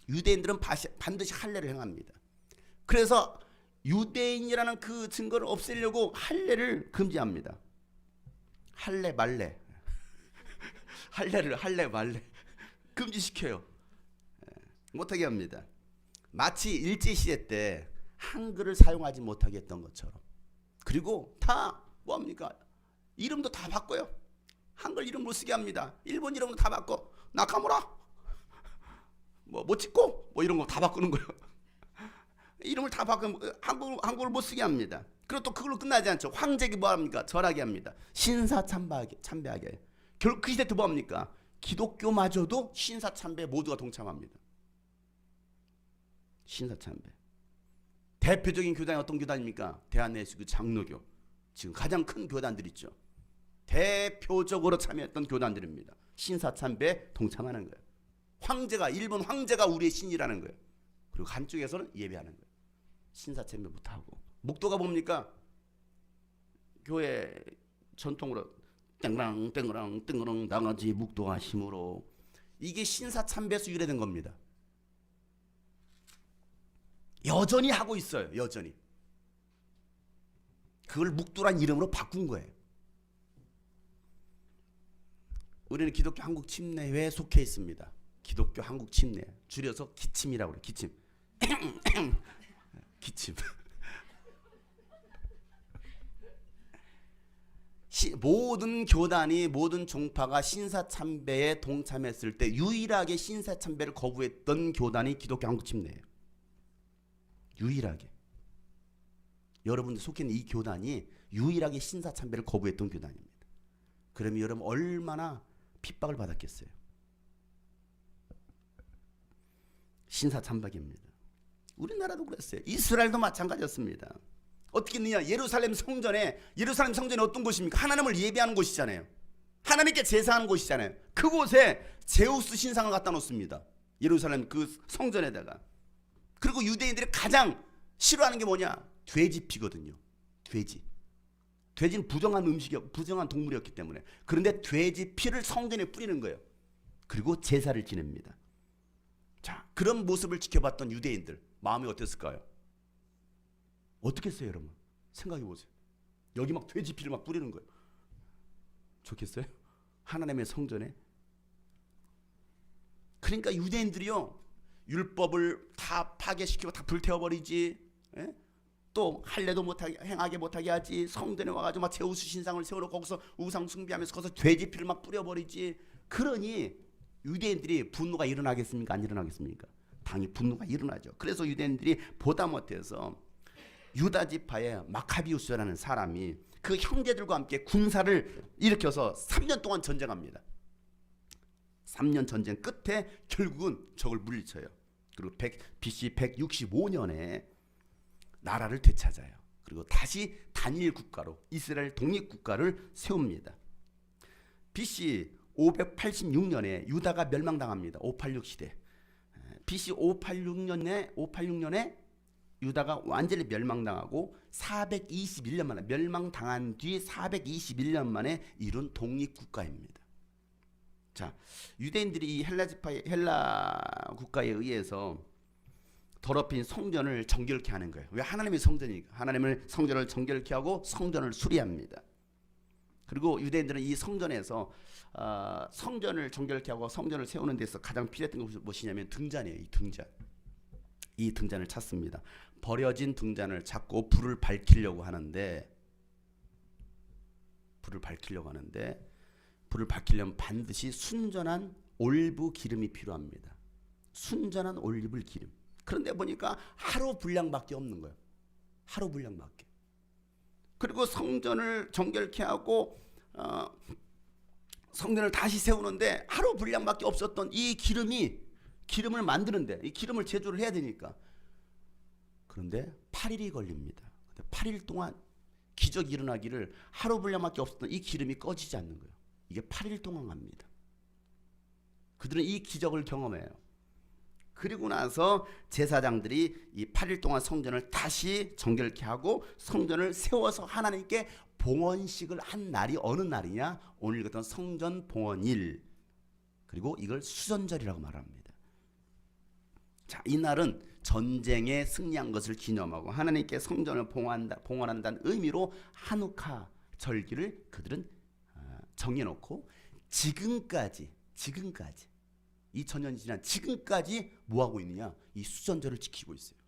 유대인들은 반드시 할례를 행합니다. 그래서 유대인이라는 그 증거를 없애려고 할례를 금지합니다. 할례 말례, 할례 말례 금지시켜요. 못하게 합니다. 마치 일제시대 때 한글을 사용하지 못하게 했던 것처럼. 그리고 다 뭐합니까? 이름도 다 바꿔요. 한글 이름 못 쓰게 합니다. 일본 이름도 다 바꿔. 나카무라 뭐 모치코 뭐 이런 거 다 바꾸는 거예요. 이름을 다 바꾸면 한국을 못 쓰게 합니다. 그리고 또 그걸로 끝나지 않죠. 황제기 뭐합니까? 절하게 합니다. 신사참배하게 해요. 결국 그 시대 때 뭐합니까? 기독교마저도 신사참배에 모두가 동참합니다. 신사참배. 대표적인 교단이 어떤 교단입니까? 대한예수교 장로교. 지금 가장 큰 교단들 있죠. 대표적으로 참여했던 교단들입니다. 신사참배에 동참하는 거예요. 일본 황제가 우리의 신이라는 거예요. 그리고 한쪽에서는 예배하는 거예요. 신사참배 못하고. 목도가 뭡니까? 교회 전통으로 땡랑 땡랑 땡랑 나가지 묵도가 힘으로. 이게 신사참배에서 유래된 겁니다. 여전히 하고 있어요. 여전히. 그걸 묵도란 이름으로 바꾼 거예요. 우리는 기독교 한국 침례회에 속해 있습니다. 기독교 한국 침례, 줄여서 기침이라고 그래요. 기침. 기침. 모든 교단이, 모든 종파가 신사참배에 동참했을 때 유일하게 신사참배를 거부했던 교단이 기독교 한국 침례예요. 유일하게. 여러분들 속해 있는 이 교단이 유일하게 신사참배를 거부했던 교단입니다. 그러면 여러분 얼마나 핍박을 받았겠어요. 신사참배입니다. 우리나라도 그랬어요. 이스라엘도 마찬가지였습니다. 어떻게 했느냐? 예루살렘 성전에 어떤 곳입니까? 하나님을 예배하는 곳이잖아요. 하나님께 제사하는 곳이잖아요. 그곳에 제우스 신상을 갖다 놓습니다. 예루살렘 그 성전에다가. 그리고 유대인들이 가장 싫어하는 게 뭐냐? 돼지피거든요. 돼지는 부정한 동물이었기 때문에. 그런데 돼지 피를 성전에 뿌리는 거예요. 그리고 제사를 지냅니다. 자, 그런 모습을 지켜봤던 유대인들 마음이 어땠을까요? 어떻게 했어요, 여러분? 생각해 보세요. 여기 막 돼지 피를 막 뿌리는 거예요. 좋겠어요? 하나님의 성전에. 그러니까 유대인들이요, 율법을 다 파괴시키고 다 불태워버리지. 예? 또 할례도 못하게, 행하게 못하게 하지. 성전에 와가지고 막 제우스 신상을 세워놓고 거기서 우상 숭배하면서 거기서 돼지 피를 막 뿌려버리지. 그러니 유대인들이 분노가 일어나겠습니까? 안 일어나겠습니까? 당연히 분노가 일어나죠. 그래서 유대인들이 보다 못해서 유다 지파의 마카비우스라는 사람이 그 형제들과 함께 군사를 일으켜서 3년 동안 전쟁합니다. 3년 전쟁 끝에 결국은 적을 물리쳐요. 그리고 BC 165년에 나라를 되찾아요. 그리고 다시 단일 국가로 이스라엘 독립국가를 세웁니다. BC 586년에 유다가 멸망당합니다. 586 시대. BC 586년에 유다가 완전히 멸망당하고 421년 만에, 멸망당한 뒤 421년 만에 이룬 독립국가입니다. 자, 유대인들이 이 헬라 국가에 의해서 더럽힌 성전을 정결케 하는 거예요. 왜? 하나님의 성전이니까. 하나님의 성전을 정결케 하고 성전을 수리합니다. 그리고 유대인들은 이 성전에서 성전을 정결케 하고 성전을 세우는 데서 가장 필요했던 것이 무엇이냐면 등잔이에요. 이 등잔을 찾습니다. 버려진 등잔을 찾고 불을 밝히려고 하는데 불을 밝히려면 반드시 순전한 올리브 기름이 필요합니다. 순전한 올리브 기름. 그런데 보니까 하루 분량밖에 없는 거예요. 하루 분량밖에. 그리고 성전을 정결케 하고 성전을 다시 세우는데 하루 분량밖에 없었던 이 기름을 만드는데, 이 기름을 제조를 해야 되니까. 그런데 8일이 걸립니다. 8일 동안 기적이 일어나기를 하루 분량밖에 없었던 이 기름이 꺼지지 않는 거예요. 이게 8일 동안 갑니다. 그들은 이 기적을 경험해요. 그리고 나서 제사장들이 이 8일 동안 성전을 다시 정결케 하고 성전을 세워서 하나님께 봉헌식을 한 날이 어느 날이냐? 오늘 같은 성전 봉헌일. 그리고 이걸 수전절이라고 말합니다. 자, 이 날은 전쟁에 승리한 것을 기념하고 하나님께 성전을 봉헌한다는 의미로 한우카 절기를 그들은 정해놓고 지금까지 2000년이 지난 지금까지 뭐하고 있느냐? 이 수전절을 지키고 있어요.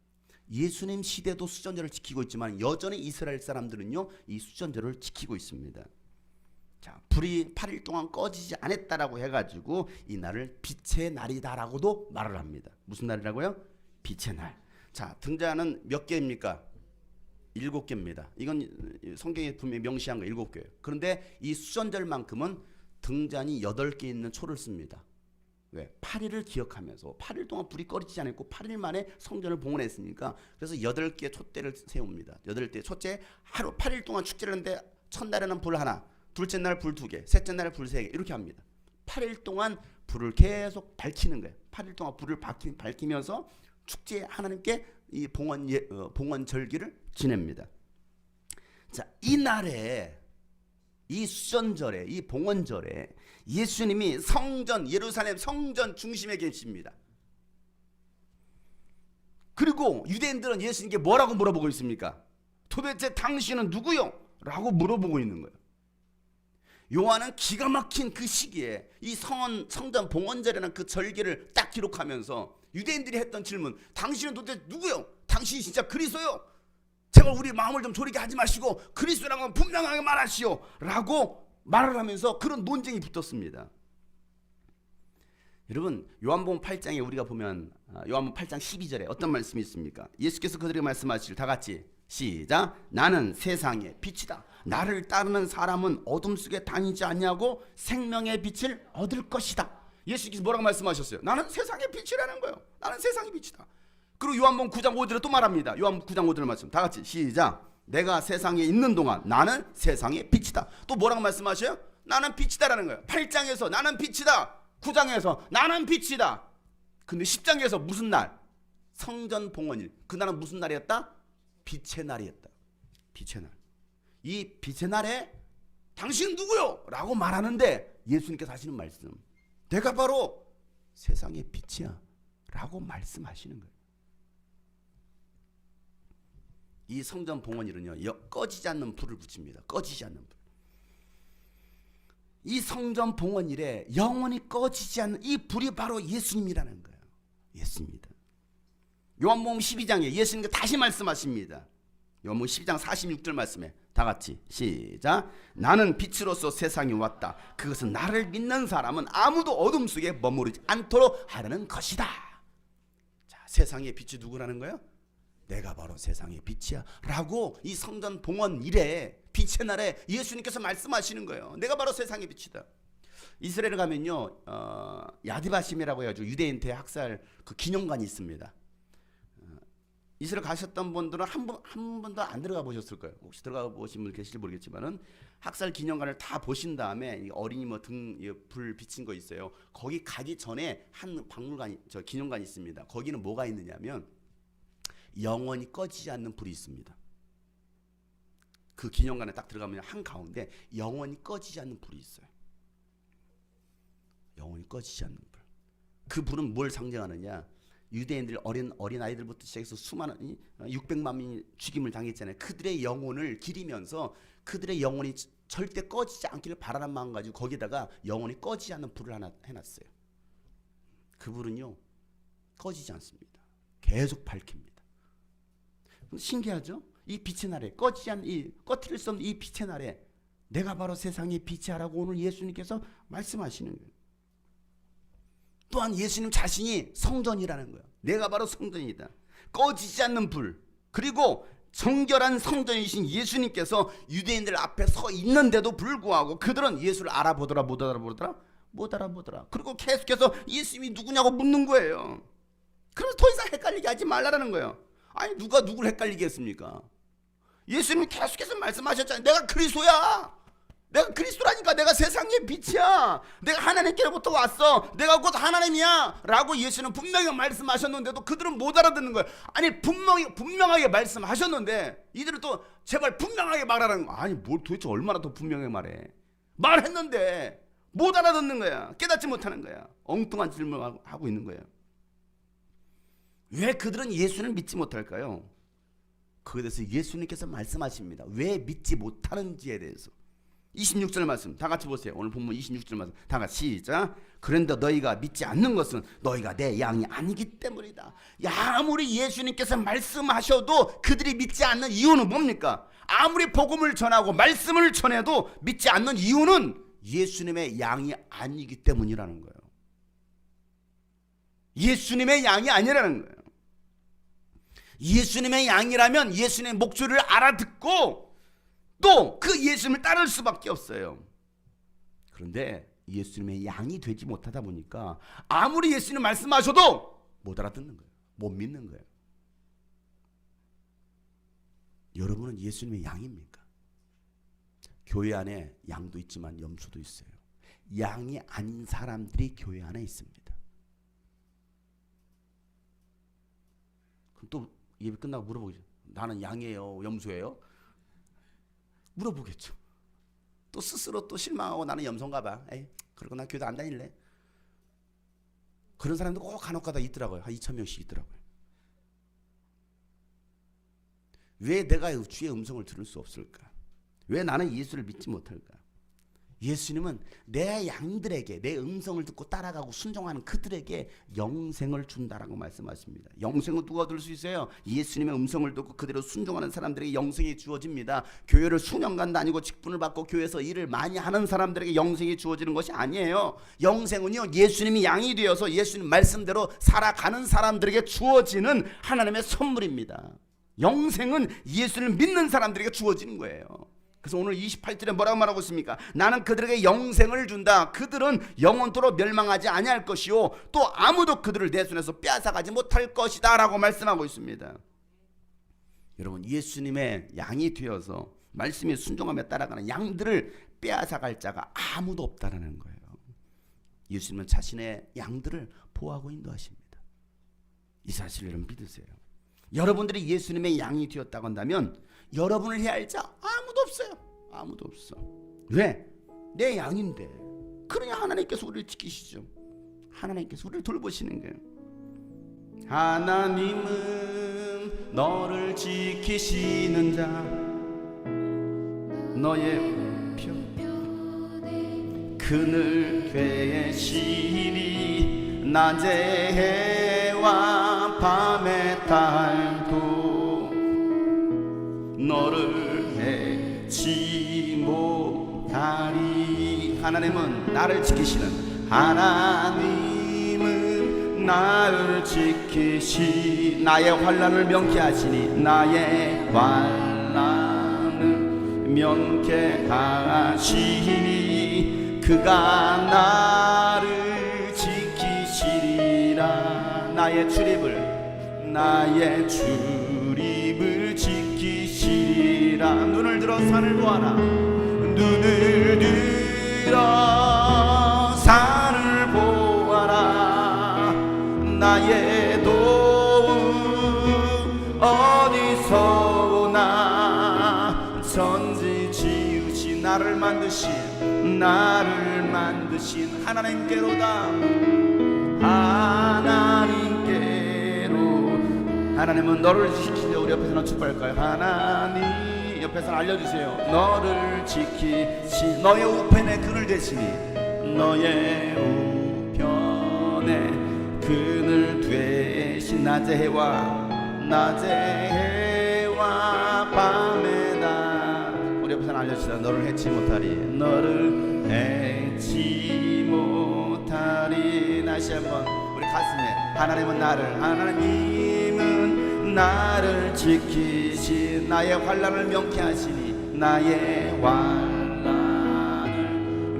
예수님 시대도 수전절을 지키고 있지만 여전히 이스라엘 사람들은요, 이 수전절을 지키고 있습니다. 자, 불이 8일 동안 꺼지지 않았다라고 해가지고 이 날을 빛의 날이다라고도 말을 합니다. 무슨 날이라고요? 빛의 날. 자, 등잔은 몇 개입니까? 7개입니다. 이건 성경에 분명히 명시한 거 7개예요. 그런데 이 수전절만큼은 등잔이 8개 있는 초를 씁니다. 왜? 8일을 기억하면서 8일 동안 불이 꺼지지 않았고 8일 만에 성전을 봉헌했으니까 그래서 8개의 촛대를 세웁니다. 8개 촛대 하루 8일 동안 축제를 하는데 첫날에는 불 하나, 둘째 날 불 2개, 셋째 날에 불 3개 이렇게 합니다. 8일 동안 불을 계속 밝히는 거예요. 8일 동안 불을 밝히면서 축제 하나님께 이 봉헌 절기를 지냅니다. 자, 이 날에 이 수전절에 이 봉헌절에 예수님이 성전 예루살렘 성전 중심에 계십니다. 그리고 유대인들은 예수님께 뭐라고 물어보고 있습니까? 도대체 당신은 누구요? 라고 물어보고 있는 거예요. 요한은 기가 막힌 그 시기에 이 성전 봉헌절이라는 그 절기를 딱 기록하면서 유대인들이 했던 질문, 당신은 도대체 누구요? 당신이 진짜 그리스도요? 제발 우리 마음을 좀 졸이게 하지 마시고 그리스도라고 분명하게 말하시오 라고 말을 하면서 그런 논쟁이 붙었습니다. 여러분, 요한복음 8장에 우리가 보면 요한복음 8장 12절에 어떤 말씀이 있습니까? 예수께서 그들에게 말씀하시길 다 같이 시작. 나는 세상의 빛이다. 나를 따르는 사람은 어둠 속에 다니지 않냐고 생명의 빛을 얻을 것이다. 예수께서 뭐라고 말씀하셨어요? 나는 세상의 빛이라는 거예요. 나는 세상의 빛이다. 그리고 요한복음 9장 5절에 또 말합니다. 요한복음 9장 5절 말씀 다 같이 시작. 내가 세상에 있는 동안 나는 세상의 빛이다. 또 뭐라고 말씀하셔요? 나는 빛이다라는 거예요. 8장에서 나는 빛이다. 9장에서 나는 빛이다. 근데 10장에서 무슨 날? 성전 봉헌일. 그날은 무슨 날이었다? 빛의 날이었다. 빛의 날. 이 빛의 날에 당신 누구요? 라고 말하는데 예수님께서 하시는 말씀, 내가 바로 세상의 빛이야 라고 말씀하시는 거예요. 이 성전 봉헌일은요, 꺼지지 않는 불을 붙입니다. 꺼지지 않는 불. 이 성전 봉헌일에 영원히 꺼지지 않는 이 불이 바로 예수님이라는 거예요. 예수입니다. 요한복음 12장에 예수님께 다시 말씀하십니다. 요한복음 12장 46절 말씀에 다 같이 시작. 나는 빛으로서 세상에 왔다. 그것은 나를 믿는 사람은 아무도 어둠 속에 머무르지 않도록 하려는 것이다. 자, 세상의 빛이 누구라는 거예요? 내가 바로 세상의 빛이야 라고 이 성전 봉헌일에 빛의 날에 예수님께서 말씀하시는 거예요. 내가 바로 세상의 빛이다. 이스라엘에 가면요, 야디바심이라고 해가지고 유대인 대학살 그 기념관이 있습니다. 이스라엘 가셨던 분들은 한 번도 안 들어가 보셨을 거예요. 혹시 들어가 보신 분 계실지 모르겠지만은 학살 기념관을 다 보신 다음에 어린이 뭐 등 불 비친 거 있어요. 거기 가기 전에 한 박물관, 저 기념관이 있습니다. 거기는 뭐가 있느냐면 영원히 꺼지지 않는 불이 있습니다. 그 기념관에 딱 들어가면 한 가운데 영원히 꺼지지 않는 불이 있어요. 영원히 꺼지지 않는 불. 그 불은 뭘 상징하느냐? 유대인들 어린 아이들부터 시작해서 수많은 600만 명이 죽임을 당했잖아요. 그들의 영혼을 기리면서 그들의 영혼이 절대 꺼지지 않기를 바라는 마음 가지고 거기다가 영혼이 꺼지지 않는 불을 하나 해놨어요. 그 불은요 꺼지지 않습니다. 계속 밝힙니다. 신기하죠? 이 빛의 날에 꺼지지 않는 꺼트릴 수 없는 이 빛의 날에 내가 바로 세상의 빛이라고 오늘 예수님께서 말씀하시는 거예요. 또한 예수님 자신이 성전이라는 거예요. 내가 바로 성전이다. 꺼지지 않는 불. 그리고 정결한 성전이신 예수님께서 유대인들 앞에 서 있는데도 불구하고 그들은 예수를 알아보더라 못 알아보더라. 그리고 계속해서 예수님이 누구냐고 묻는 거예요. 그러면서 더 이상 헷갈리게 하지 말라는 거예요. 아니 누가 누구를 헷갈리게 했습니까? 예수님이 계속해서 말씀하셨잖아요. 내가 그리스도야. 내가 그리스도라니까. 내가 세상의 빛이야. 내가 하나님께로부터 왔어. 내가 곧 하나님이야 라고 예수는 분명히 말씀하셨는데도 그들은 못 알아듣는 거예요. 아니 분명하게 말씀하셨는데 이들은 또 제발 분명하게 말하라는 거야. 아니 뭘 도대체 얼마나 더 분명하게 말해. 말했는데 못 알아듣는 거야. 깨닫지 못하는 거야. 엉뚱한 질문을 하고 있는 거예요. 왜 그들은 예수를 믿지 못할까요? 그에 대해서 예수님께서 말씀하십니다. 왜 믿지 못하는지에 대해서. 26절 말씀 다 같이 보세요. 오늘 본문 26절 말씀 다 같이 시작. 그런데 너희가 믿지 않는 것은 너희가 내 양이 아니기 때문이다. 아무리 예수님께서 말씀하셔도 그들이 믿지 않는 이유는 뭡니까? 아무리 복음을 전하고 말씀을 전해도 믿지 않는 이유는 예수님의 양이 아니기 때문이라는 거예요. 예수님의 양이 아니라는 거예요. 예수님의 양이라면 예수님의 목소리를 알아듣고 또 그 예수님을 따를 수밖에 없어요. 그런데 예수님의 양이 되지 못하다 보니까 아무리 예수님 말씀하셔도 못 알아듣는 거예요. 못 믿는 거예요. 여러분은 예수님의 양입니까? 교회 안에 양도 있지만 염소도 있어요. 양이 아닌 사람들이 교회 안에 있습니다. 그럼 또 예배 끝나고 물어보겠죠. 나는 양이에요, 염소예요? 물어보겠죠. 또 스스로 또 실망하고 나는 염소인가 봐. 에이, 그리고 나 교회도 안 다닐래. 그런 사람도 꼭 간혹가다 있더라고요. 한 2,000명씩 있더라고요. 왜 내가 주의 음성을 들을 수 없을까? 왜 나는 예수를 믿지 못할까? 예수님은 내 양들에게 내 음성을 듣고 따라가고 순종하는 그들에게 영생을 준다라고 말씀하십니다. 영생은 누가 얻을 수 있어요? 예수님의 음성을 듣고 그대로 순종하는 사람들에게 영생이 주어집니다. 교회를 수년간 다니고 직분을 받고 교회에서 일을 많이 하는 사람들에게 영생이 주어지는 것이 아니에요. 영생은요 예수님이 양이 되어서 예수님 말씀대로 살아가는 사람들에게 주어지는 하나님의 선물입니다. 영생은 예수를 믿는 사람들에게 주어지는 거예요. 그래서 오늘 28절에 뭐라고 말하고 있습니까? 나는 그들에게 영생을 준다. 그들은 영원토록 멸망하지 아니할 것이요 또 아무도 그들을 내 손에서 빼앗아가지 못할 것이다 라고 말씀하고 있습니다. 여러분 예수님의 양이 되어서 말씀에 순종하며 따라가는 양들을 빼앗아갈 자가 아무도 없다라는 거예요. 예수님은 자신의 양들을 보호하고 인도하십니다. 이 사실을 여러분 믿으세요. 여러분들이 예수님의 양이 되었다고 한다면 여러분을 해야 할 자 아무도 없어요. 아무도 없어. 왜? 내 양인데. 그러냐 하나님께서 우리를 지키시죠. 하나님께서 우리를 돌보시는 거예요. 하나님은 너를 지키시는 자 너의 표 그늘 계시리 낮에 해와 밤의 달도 너를 해치 못하리. 하나님은 나를 지키시는 하나님은 나를 지키시 나의 환난을 명케하시니 나의 환난을 명케하시니 그가 나를 지키시리라. 나의 출입을 지키시리라. 눈을 들어 산을 보아라. 눈을 들어 산을 보아라. 나의 도움 어디서 오나. 천지 지으신 나를 만드신 하나님께로다. 하나님께로다. 하나님은 너를 지키시려. 우리 옆에서는 축복할까요? 하나님, 옆에서는 알려주세요. 너를 지키시, 너의 우편에 그늘 되시니, 너의 우편에 그늘 되신 낮의 해와 밤의 날. 우리 옆에서는 알려주시다. 너를 해치 못하리, 너를 해치 못하리. 다시 한번 우리 가슴에, 하나님은 나를 지키시, 나의 환난을 명쾌하시니, 나의 환난을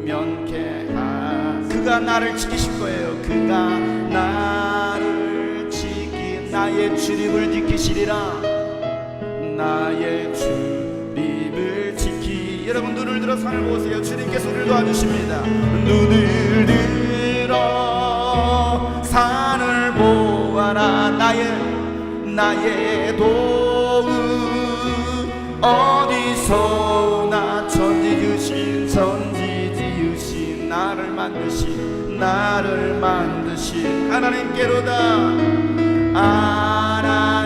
명쾌하. 그가 나를 지키실 거예요. 그가 나를 지키, 나의 출입을 지키시리라. 나의 출입을 지키. 여러분 눈을 들어 산을 보세요. 주님께서 우리를 도와주십니다. 눈을 들어 산을 보아라. 나의 도움 어디서나 천지 지으신 나를 만드신 하나님께로다. 하나님께로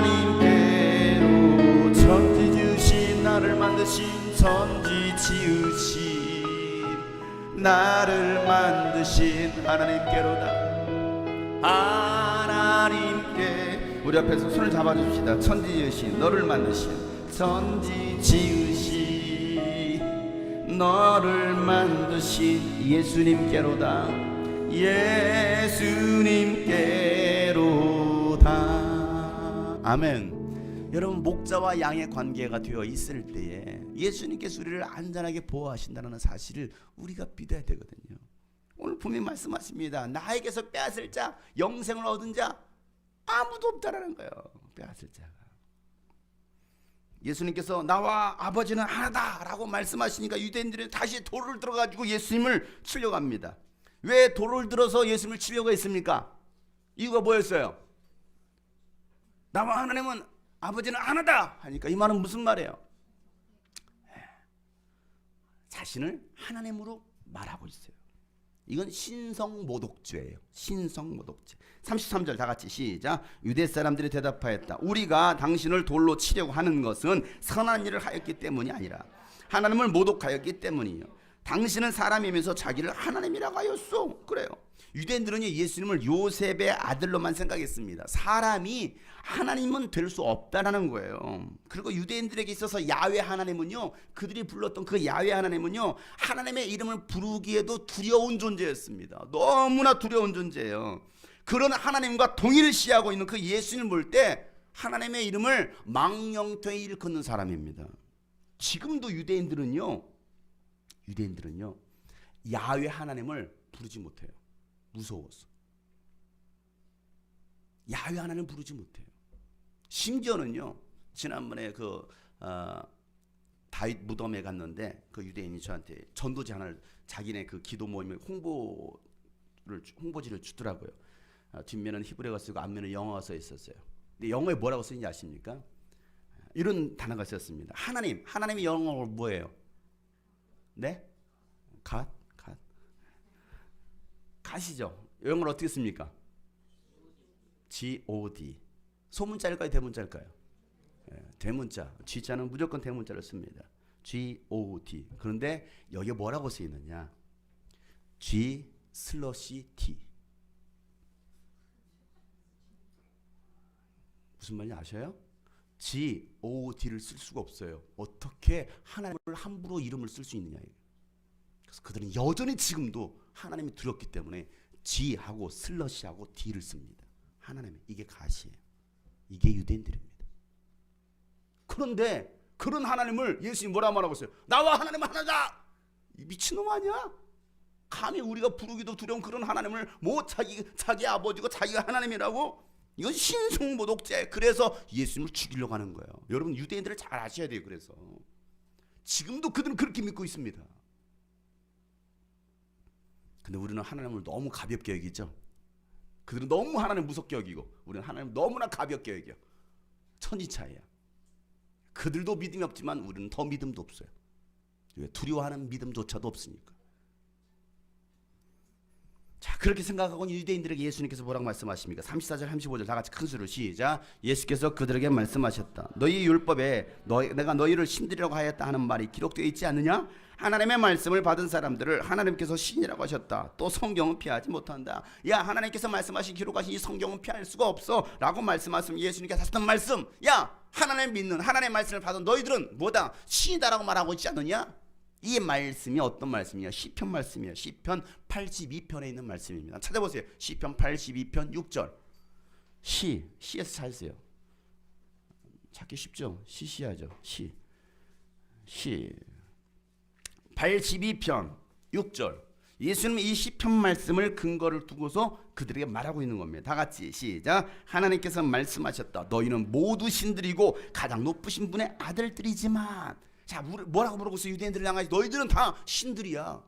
천지 지으신 나를 만드신, 천지 지으신 나를 만드신 하나님께로다. 하나님께. 우리 앞에서 손을 잡아줍시다. 천지 지으신, 너를 만드신, 천지 지으신 너를 만드신 예수님께로다. 예수님께로다. 아멘. 여러분, 목자와 양의 관계가 되어 있을 때에 예수님께서 우리를 안전하게 보호하신다는 사실을 우리가 믿어야 되거든요. 오늘 분명히 말씀하십니다. 나에게서 빼앗을 자, 영생을 얻은 자 아무도 없다라는 거예요. 빼앗을 자가. 예수님께서 나와 아버지는 하나다 라고 말씀하시니까 유대인들은 다시 돌을 들어가지고 예수님을 치려고 합니다. 왜 돌을 들어서 예수님을 치려고 했습니까? 이유가 뭐였어요? 나와 하나님은, 아버지는 하나다 하니까 이 말은 무슨 말이에요? 자신을 하나님으로 말하고 있어요. 이건 신성모독죄예요. 신성모독죄. 33절 다 같이 시작. 유대 사람들이 대답하였다. 우리가 당신을 돌로 치려고 하는 것은 선한 일을 하였기 때문이 아니라 하나님을 모독하였기 때문이요. 당신은 사람이면서 자기를 하나님이라고 하였소. 그래요. 유대인들은 예수님을 요셉의 아들로만 생각했습니다. 사람이 하나님은 될 수 없다라는 거예요. 그리고 유대인들에게 있어서 야훼 하나님은요, 그들이 불렀던 그 야훼 하나님은요, 하나님의 이름을 부르기에도 두려운 존재였습니다. 너무나 두려운 존재예요. 그런 하나님과 동일시하고 있는 그 예수님을 볼 때 하나님의 이름을 망령되이 일컫는 사람입니다. 지금도 유대인들은요 야훼 하나님을 부르지 못해요. 무서워서. 야훼 하나님을 부르지 못해요. 심지어는요, 지난번에 다윗 무덤에 갔는데 그 유대인이 저한테 전도지 하나를, 자기네 그 기도 모임에 홍보지를 주더라고요. 뒷면은 히브리어가 쓰고 앞면은 영어가 써 있었어요. 근데 영어에 뭐라고 쓰는지 아십니까? 이런 단어가 썼습니다. 하나님이 영어로 뭐예요? 네? 갓이죠. 영어로 어떻게 씁니까? God. 소문자일까요? 대문자일까요? 대문자. G자는 무조건 대문자를 씁니다. God. 그런데 여기에 뭐라고 쓰이느냐? G/T. 무슨 말인지 아셔요? God를 쓸 수가 없어요. 어떻게 하나님을 함부로 이름을 쓸 수 있느냐. 그래서 그들은 여전히 지금도 하나님이 두렵기 때문에 G하고 슬러시하고 D를 씁니다. 하나님, 이게 가시예요. 이게 유대인들입니다. 그런데 그런 하나님을 예수님이 뭐라 말하고 있어요? 나와 하나님 하나다. 미친놈 아니야? 감히 우리가 부르기도 두려운 그런 하나님을 뭐 자기 아버지고 자기가 하나님이라고? 이건 신성모독죄. 그래서 예수님을 죽이려고 하는 거예요. 여러분, 유대인들을 잘 아셔야 돼요. 그래서 지금도 그들은 그렇게 믿고 있습니다. 근데 우리는 하나님을 너무 가볍게 여기죠. 그들은 너무 하나님 무섭게 여기고 우리는 하나님 너무나 가볍게 여겨. 천지 차이야. 그들도 믿음이 없지만 우리는 더 믿음도 없어요. 왜? 두려워하는 믿음조차도 없으니까. 자, 그렇게 생각하고 유대인들에게 예수님께서 뭐라고 말씀하십니까? 34절 35절 다 같이 큰 소리로 시작. 예수께서 그들에게 말씀하셨다. 너희 율법에 내가 너희를 신들이라고 하였다 하는 말이 기록되어 있지 않느냐? 하나님의 말씀을 받은 사람들을 하나님께서 신이라고 하셨다. 또 성경은 피하지 못한다. 야, 하나님께서 말씀하신 기록하신 이 성경은 피할 수가 없어 라고 말씀하시면 예수님께서 하셨던 말씀, 야, 하나님 믿는 하나님의 말씀을 받은 너희들은 뭐다? 신이다라고 말하고 있지 않느냐? 이 말씀이 어떤 말씀이냐? 시편 말씀이에요. 시편 82편에 있는 말씀입니다. 찾아보세요. 시편 82편 6절. 시에서 찾으세요. 찾기 쉽죠? 시시하죠. 시 82편 6절. 예수님은 이 시편 말씀을 근거를 두고서 그들에게 말하고 있는 겁니다. 다 같이 시작. 하나님께서 말씀하셨다. 너희는 모두 신들이고 가장 높으신 분의 아들들이지만. 자, 뭐라고 부르고 있어요? 유대인들을 향하여 너희들은 다 신들이야.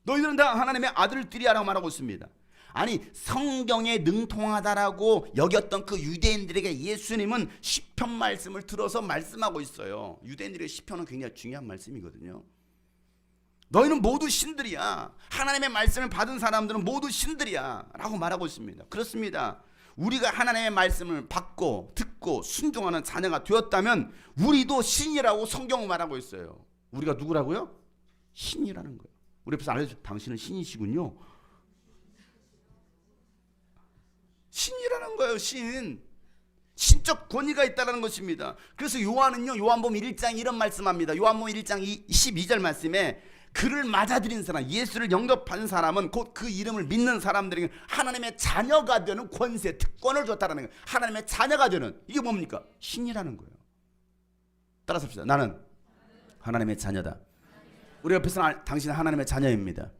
너희들은 다 하나님의 아들들이야 라고 말하고 있습니다. 아니, 성경에 능통하다라고 여겼던 그 유대인들에게 예수님은 시편 말씀을 들어서 말씀하고 있어요. 유대인들의 시편은 굉장히 중요한 말씀이거든요. 너희는 모두 신들이야. 하나님의 말씀을 받은 사람들은 모두 신들이야 라고 말하고 있습니다. 그렇습니다. 우리가 하나님의 말씀을 받고 듣고 순종하는 자녀가 되었다면 우리도 신이라고 성경은 말하고 있어요. 우리가 누구라고요? 신이라는 거예요. 우리 옆에서 알려줘. 당신은 신이시군요. 신이라는 거예요. 신적 권위가 있다는 것입니다. 그래서 요한은요, 요한복음 1장 이런 말씀합니다. 요한복음 1장 12절 말씀에 그를 맞아들인 사람, 예수를 영접한 사람은 곧 그 이름을 믿는 사람들에게 하나님의 자녀가 되는 권세, 특권을 줬다는 거예요. 하나님의 자녀가 되는, 이게 뭡니까? 신이라는 거예요. 따라서 합시다. 나는 하나님의 자녀다. 우리 옆에서는 당신은 하나님의 자녀입니다.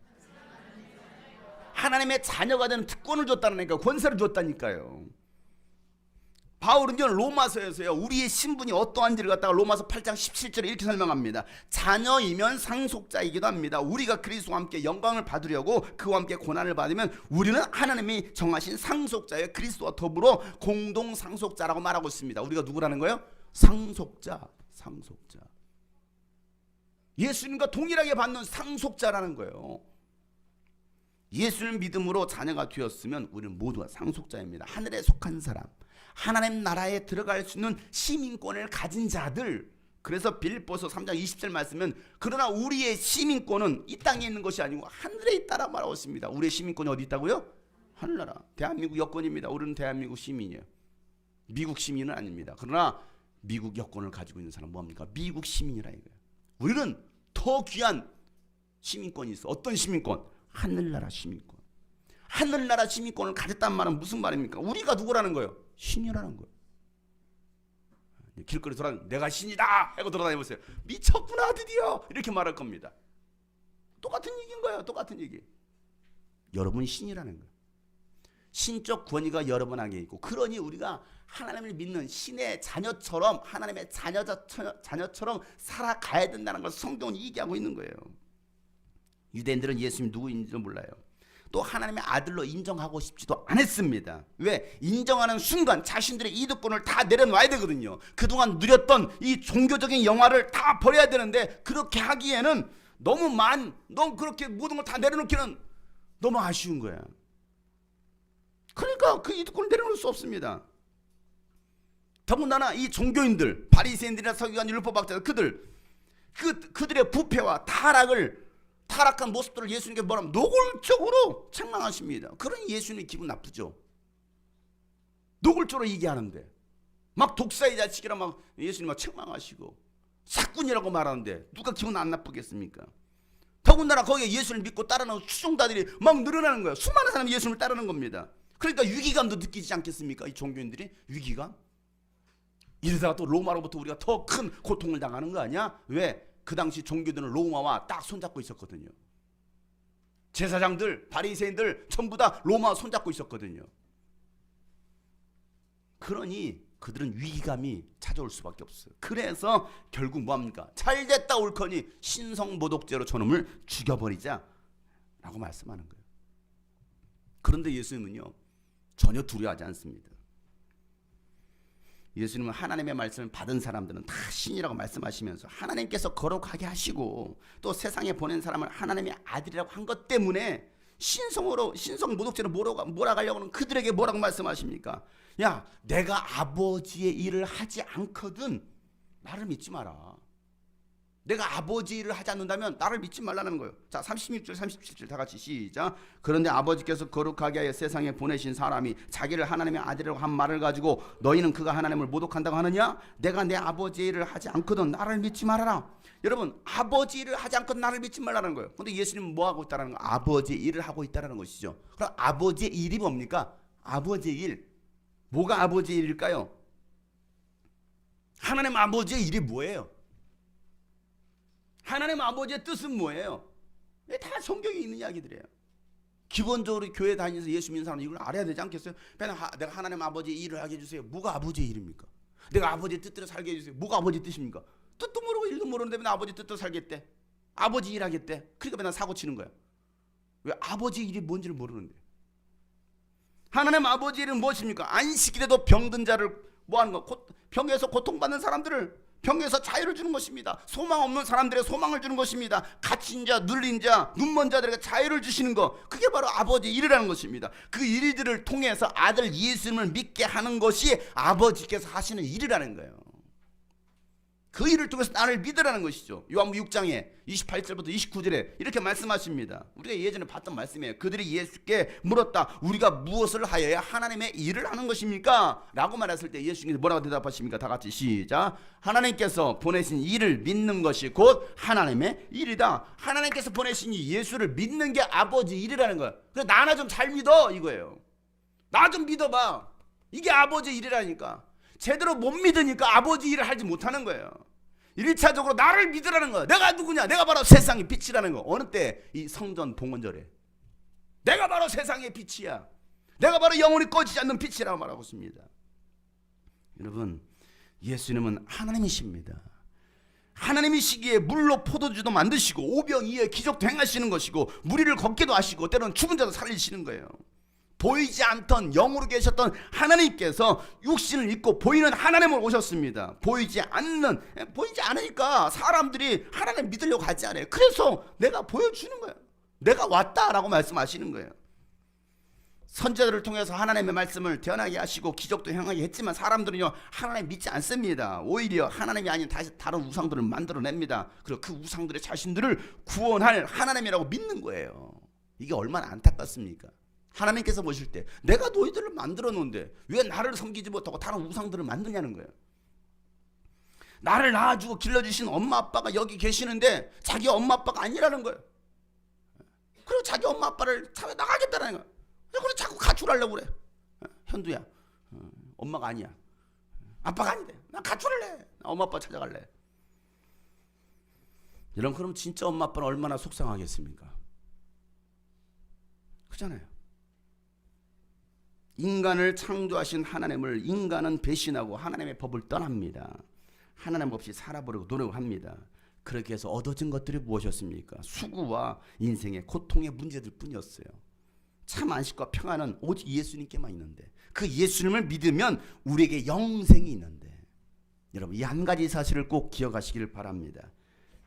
하나님의 자녀가 되는 특권을 줬다는 거니까, 권세를 줬다니까요. 바울은요, 로마서에서요, 우리의 신분이 어떠한지를 갖다가 로마서 8장 17절에 이렇게 설명합니다. 자녀이면 상속자이기도 합니다. 우리가 그리스도와 함께 영광을 받으려고 그와 함께 고난을 받으면 우리는 하나님이 정하신 상속자의 그리스도와 더불어 공동 상속자라고 말하고 있습니다. 우리가 누구라는 거예요? 상속자. 예수님과 동일하게 받는 상속자라는 거예요. 예수를 믿음으로 자녀가 되었으면 우리는 모두가 상속자입니다. 하늘에 속한 사람, 하나님 나라에 들어갈 수 있는 시민권을 가진 자들. 그래서 빌립보서 3장 20절 말씀은 그러나 우리의 시민권은 이 땅에 있는 것이 아니고 하늘에 있다라 말하고 있습니다. 우리의 시민권이 어디 있다고요? 하늘나라. 대한민국 여권입니다. 우리는 대한민국 시민이에요. 미국 시민은 아닙니다. 그러나 미국 여권을 가지고 있는 사람은 뭡니까? 미국 시민이라 이거예요. 우리는 더 귀한 시민권이 있어. 어떤 시민권? 하늘나라 시민권. 하늘나라 시민권을 가졌단 말은 무슨 말입니까? 우리가 누구라는 거예요? 신이라는 거예요. 길거리 돌아다니면 내가 신이다 하고 돌아다니보세요. 미쳤구나 드디어 이렇게 말할 겁니다. 똑같은 얘기인 거예요. 똑같은 얘기. 여러분이 신이라는 거예요. 신적 권위가 여러분에게 있고, 그러니 우리가 하나님을 믿는 신의 자녀처럼, 하나님의 자녀처럼 살아가야 된다는 걸 성경은 얘기하고 있는 거예요. 유대인들은 예수님이 누구인지도 몰라요. 또 하나님의 아들로 인정하고 싶지도 않았습니다. 왜? 인정하는 순간 자신들의 이득권을 다 내려놔야 되거든요. 그동안 누렸던 이 종교적인 영화를 다 버려야 되는데, 그렇게 하기에는 너무 그렇게 모든 걸 다 내려놓기는 너무 아쉬운 거야. 그러니까 그 이득권을 내려놓을 수 없습니다. 더군다나 이 종교인들, 바리새인들이나 서기관, 율법학자들, 그들의 부패와 타락한 모습들을 예수님께 뭐라면 노골적으로 책망하십니다. 그러니 예수님이 기분 나쁘죠. 노골적으로 얘기하는데 막 독사의 자식이라 막 예수님 막 책망하시고 사꾼이라고 말하는데 누가 기분 안 나쁘겠습니까? 더군다나 거기에 예수를 믿고 따르는 추종자들이 막 늘어나는 거예요. 수많은 사람이 예수님을 따르는 겁니다. 그러니까 위기감도 느끼지 않겠습니까? 이 종교인들이 위기감? 이러다가 또 로마로부터 우리가 더 큰 고통을 당하는 거 아니야? 왜? 그 당시 종교들은 로마와 딱 손잡고 있었거든요. 제사장들, 바리새인들 전부 다 로마와 손잡고 있었거든요. 그러니 그들은 위기감이 찾아올 수밖에 없어요. 그래서 결국 뭐합니까? 잘됐다 옳거니 신성모독죄로 저놈을 죽여버리자 라고 말씀하는 거예요. 그런데 예수님은요, 전혀 두려워하지 않습니다. 예수님은 하나님의 말씀을 받은 사람들은 다 신이라고 말씀하시면서 하나님께서 거룩하게 하시고 또 세상에 보낸 사람을 하나님의 아들이라고 한 것 때문에 신성으로 신성 모독죄로 몰아가려고는 그들에게 뭐라고 말씀하십니까? 야, 내가 아버지의 일을 하지 않거든 나를 믿지 마라. 내가 아버지 일을 하지 않는다면 나를 믿지 말라는 거예요. 자, 36절 37절 다 같이 시작. 그런데 아버지께서 거룩하게 하여 세상에 보내신 사람이 자기를 하나님의 아들이라고 한 말을 가지고 너희는 그가 하나님을 모독한다고 하느냐? 내가 내 아버지 일을 하지 않거든 나를 믿지 말아라. 여러분, 아버지 일을 하지 않거든 나를 믿지 말라는 거예요. 근데 예수님은 뭐 하고 있다는 거? 아버지 일을 하고 있다는 것이죠. 그럼 아버지의 일이 뭡니까? 아버지의 일. 뭐가 아버지의 일일까요? 하나님 아버지의 일이 뭐예요? 하나님 아버지의 뜻은 뭐예요? 다 성경에 있는 이야기들이에요. 기본적으로 교회 다니면서 예수 믿는 사람은 이걸 알아야 되지 않겠어요? 내가 하나님 아버지의 일을 하게 해주세요. 뭐가 아버지의 일입니까? 내가 아버지의 뜻대로 살게 해주세요. 뭐가 아버지의 뜻입니까? 뜻도 모르고 일도 모르는데 맨날 아버지 뜻대로 살겠대. 아버지 일하겠대. 그러니까 맨날 사고 치는 거야. 왜? 아버지 일이 뭔지를 모르는데. 하나님 아버지 일은 무엇입니까? 안식일에도 병든 자를 뭐하는 거? 병에서 고통받는 사람들을, 병에서 자유를 주는 것입니다. 소망 없는 사람들의 소망을 주는 것입니다. 갇힌 자, 눌린 자, 눈먼 자들에게 자유를 주시는 것, 그게 바로 아버지 일이라는 것입니다. 그 일들을 통해서 아들 예수님을 믿게 하는 것이 아버지께서 하시는 일이라는 거예요. 그 일을 통해서 나를 믿으라는 것이죠. 요한복음 6장에 28절부터 29절에 이렇게 말씀하십니다. 우리가 예전에 봤던 말씀이에요. 그들이 예수께 물었다. 우리가 무엇을 하여야 하나님의 일을 하는 것입니까? 라고 말했을 때 예수님께서 뭐라고 대답하십니까? 다 같이 시작. 하나님께서 보내신 일을 믿는 것이 곧 하나님의 일이다. 하나님께서 보내신 이 예수를 믿는 게 아버지 일이라는 거야. 그래서 나나 좀 잘 믿어 이거예요. 나 좀 믿어봐. 이게 아버지 일이라니까. 제대로 못 믿으니까 아버지 일을 하지 못하는 거예요. 1차적으로 나를 믿으라는 거야. 내가 누구냐? 내가 바로 세상의 빛이라는 거. 어느 때? 이 성전 봉헌절에. 내가 바로 세상의 빛이야. 내가 바로 영원히 꺼지지 않는 빛이라고 말하고 있습니다. 여러분, 예수님은 하나님이십니다. 하나님이시기에 물로 포도주도 만드시고 오병이어의 기적도 행하시는 것이고 무리를 걷게도 하시고 때로는 죽은 자도 살리시는 거예요. 보이지 않던 영으로 계셨던 하나님께서 육신을 입고 보이는 하나님을 오셨습니다. 보이지 않으니까 사람들이 하나님 믿으려고 하지 않아요. 그래서 내가 보여주는 거예요. 내가 왔다라고 말씀하시는 거예요. 선지자들을 통해서 하나님의 말씀을 태어나게 하시고 기적도 행하게 했지만 사람들은요 하나님 믿지 않습니다. 오히려 하나님이 아닌 다른 우상들을 만들어냅니다. 그리고 그 우상들의 자신들을 구원할 하나님이라고 믿는 거예요. 이게 얼마나 안타깝습니까? 하나님께서 보실 때 내가 너희들을 만들어 놓은데 왜 나를 섬기지 못하고 다른 우상들을 만드냐는 거예요. 나를 낳아주고 길러주신 엄마 아빠가 여기 계시는데 자기 엄마 아빠가 아니라는 거예요. 그리고 자기 엄마 아빠를 사회 나가겠다는 거예요. 그래서 자꾸 가출하려고 그래. 현두야, 엄마가 아니야. 아빠가 아니래. 나 가출할래. 나 엄마 아빠 찾아갈래. 여러분, 그럼 진짜 엄마 아빠는 얼마나 속상하겠습니까? 그렇잖아요. 인간을 창조하신 하나님을 인간은 배신하고 하나님의 법을 떠납니다. 하나님 없이 살아보려고 노력합니다. 그렇게 해서 얻어진 것들이 무엇이었습니까? 수고와 인생의 고통의 문제들 뿐이었어요. 참 안식과 평안은 오직 예수님께만 있는데 그 예수님을 믿으면 우리에게 영생이 있는데 여러분 이 한 가지 사실을 꼭 기억하시기를 바랍니다.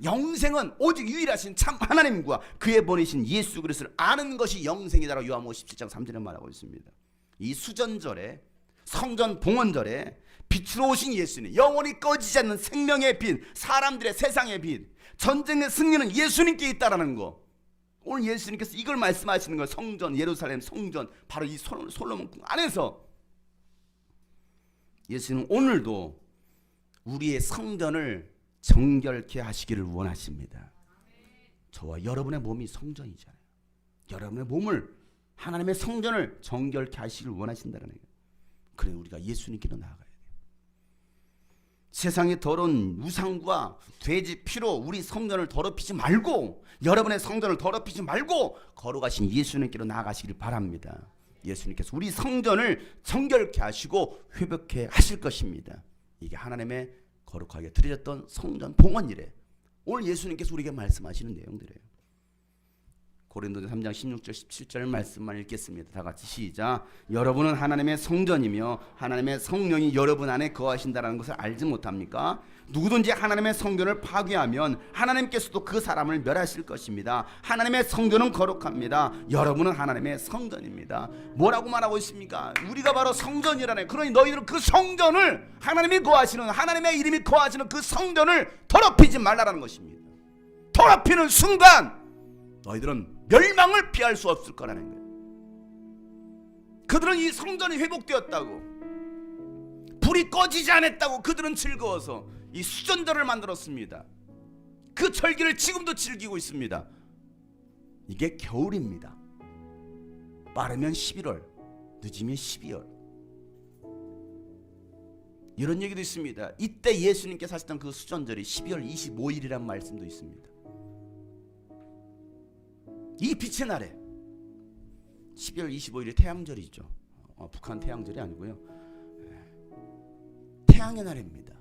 영생은 오직 유일하신 참 하나님과 그의 보내신 예수 그리스도를 아는 것이 영생이다라고 요한복음 17장 3절에 말하고 있습니다. 이 수전절에 성전 봉헌절에 빛으로 오신 예수님, 영원히 꺼지지 않는 생명의 빛, 사람들의 세상의 빛, 전쟁의 승리는 예수님께 있다라는 거. 오늘 예수님께서 이걸 말씀하시는 거예요. 성전, 예루살렘 성전, 바로 이 솔로몬 궁 안에서 예수님은 오늘도 우리의 성전을 정결케 하시기를 원하십니다. 저와 여러분의 몸이 성전이잖아요. 여러분의 몸을 하나님의 성전을 정결케 하시기를 원하신다는 거예요. 그래 우리가 예수님께로 나아가야 돼요. 세상의 더러운 우상과 돼지 피로 우리 성전을 더럽히지 말고 여러분의 성전을 더럽히지 말고 걸어가신 예수님께로 나아가시길 바랍니다. 예수님께서 우리 성전을 정결케 하시고 회복케 하실 것입니다. 이게 하나님의 거룩하게 드려졌던 성전 봉헌일에 오늘 예수님께서 우리에게 말씀하시는 내용들이에요. 고린도전서 3장 16절 17절 말씀만 읽겠습니다. 다 같이 시작. 여러분은 하나님의 성전이며 하나님의 성령이 여러분 안에 거하신다는 것을 알지 못합니까? 누구든지 하나님의 성전을 파괴하면 하나님께서도 그 사람을 멸하실 것입니다. 하나님의 성전은 거룩합니다. 여러분은 하나님의 성전입니다. 뭐라고 말하고 있습니까? 우리가 바로 성전이라네. 그러니 너희들은 그 성전을, 하나님이 거하시는, 하나님의 이름이 거하시는 그 성전을 더럽히지 말라라는 것입니다. 더럽히는 순간 너희들은 멸망을 피할 수 없을 거라는 거예요. 그들은 이 성전이 회복되었다고, 불이 꺼지지 않았다고 그들은 즐거워서 이 수전절을 만들었습니다. 그 절기를 지금도 즐기고 있습니다. 이게 겨울입니다. 빠르면 11월, 늦으면 12월. 이런 얘기도 있습니다. 이때 예수님께서 하셨던 그 수전절이 12월 25일이라는 말씀도 있습니다. 이 빛의 날에 12월 25일이 태양절이죠. 북한 태양절이 아니고요. 태양의 날입니다.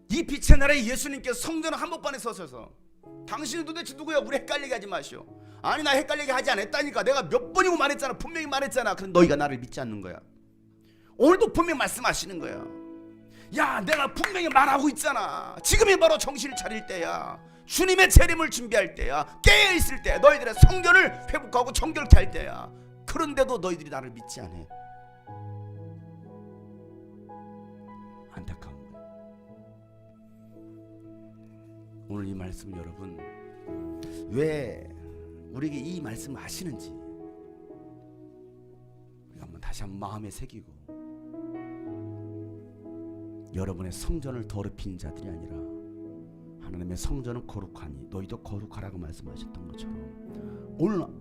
이 빛의 날에 예수님께서 성전 한복판에 서셔서 당신은 도대체 누구야? 우리 헷갈리게 하지 마시오. 아니 나 헷갈리게 하지 않았다니까. 내가 몇 번이고 말했잖아. 분명히 말했잖아. 그런데 너희가 나를 믿지 않는 거야. 오늘도 분명히 말씀하시는 거야. 야 내가 분명히 말하고 있잖아. 지금이 바로 정신을 차릴 때야. 주님의 재림을 준비할 때야. 깨어있을 때야. 너희들의 성전을 회복하고 정결케 할 때야. 그런데도 너희들이 나를 믿지 않아. 안타까운 거야. 오늘 이 말씀 여러분 왜 우리에게 이 말씀을 하시는지 우리가 한번 다시 한번 마음에 새기고, 여러분의 성전을 더럽힌 자들이 아니라 하나님의 성전은 거룩하니 너희도 거룩하라고 말씀하셨던 것처럼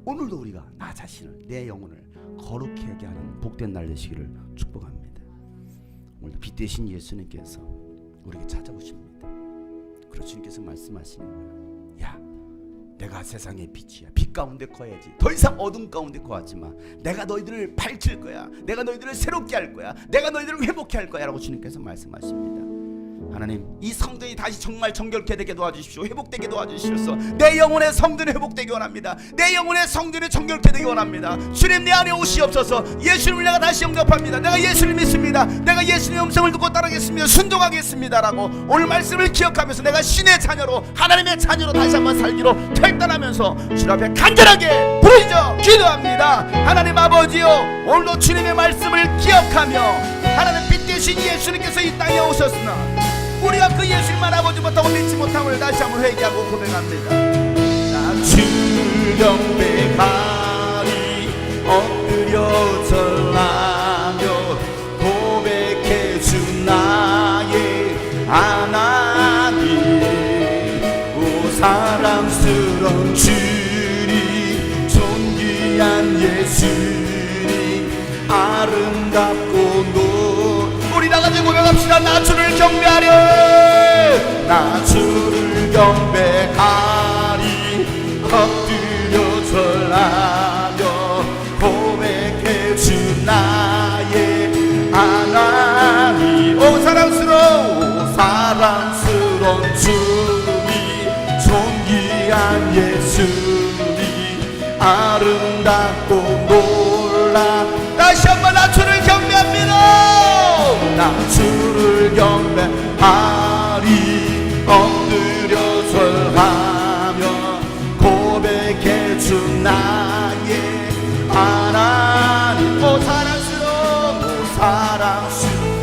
오늘도 우리가 나 자신을, 내 영혼을 거룩하게 하는 복된 날 되시기를 축복합니다. 오늘도 빛 대신 예수님께서 우리에게 찾아오십니다. 그래서 주님께서 말씀하시는 거예요. 야 내가 세상의 빛이야. 빛 가운데 거야지. 더 이상 어둠 가운데 거하지 마. 내가 너희들을 밝힐 거야. 내가 너희들을 새롭게 할 거야. 내가 너희들을 회복케 할 거야 라고 주님께서 말씀하십니다. 하나님 이 성전이 다시 정말 정결케 되게 도와주십시오. 회복되게 도와주시옵소서. 내 영혼의 성전이 회복되기 원합니다. 내 영혼의 성전이 정결케 되기 원합니다. 주님 내 안에 오시옵소서. 예수님을 내가 다시 영접합니다. 내가 예수를 믿습니다. 내가 예수님의 음성을 듣고 따르겠습니다. 순종하겠습니다 라고 오늘 말씀을 기억하면서 내가 신의 자녀로, 하나님의 자녀로 다시 한번 살기로 결단하면서 주님 앞에 간절하게 부르짖어 기도합니다. 하나님 아버지요, 오늘도 주님의 말씀을 기억하며 하나님 빛 대신 예수님께서 이 땅에 오셨으나 우리가 그 예수님만 아버지 못하고 믿지 못함을 다시 한번 회개하고 고백합니다. 나 주를 경배하리 엎드려 절하며 고백해 주 나의 하나님. 오 사랑스러운 주님, 존귀한 예수님, 아름답고 우리 나가지 고백합시다. 나 주를 경배하려, 나 주를 경배하리 엎드려 절하며 고백해 주 나의 하나님. 오 사랑스러운 주님, 존귀한 예수님, 아름답고 놀라. 다시 한번 나 주를 경배합니다. 나 주를 경배하리 엎드려 절하며 고백해 주 나의 하나님. 오 사랑스러운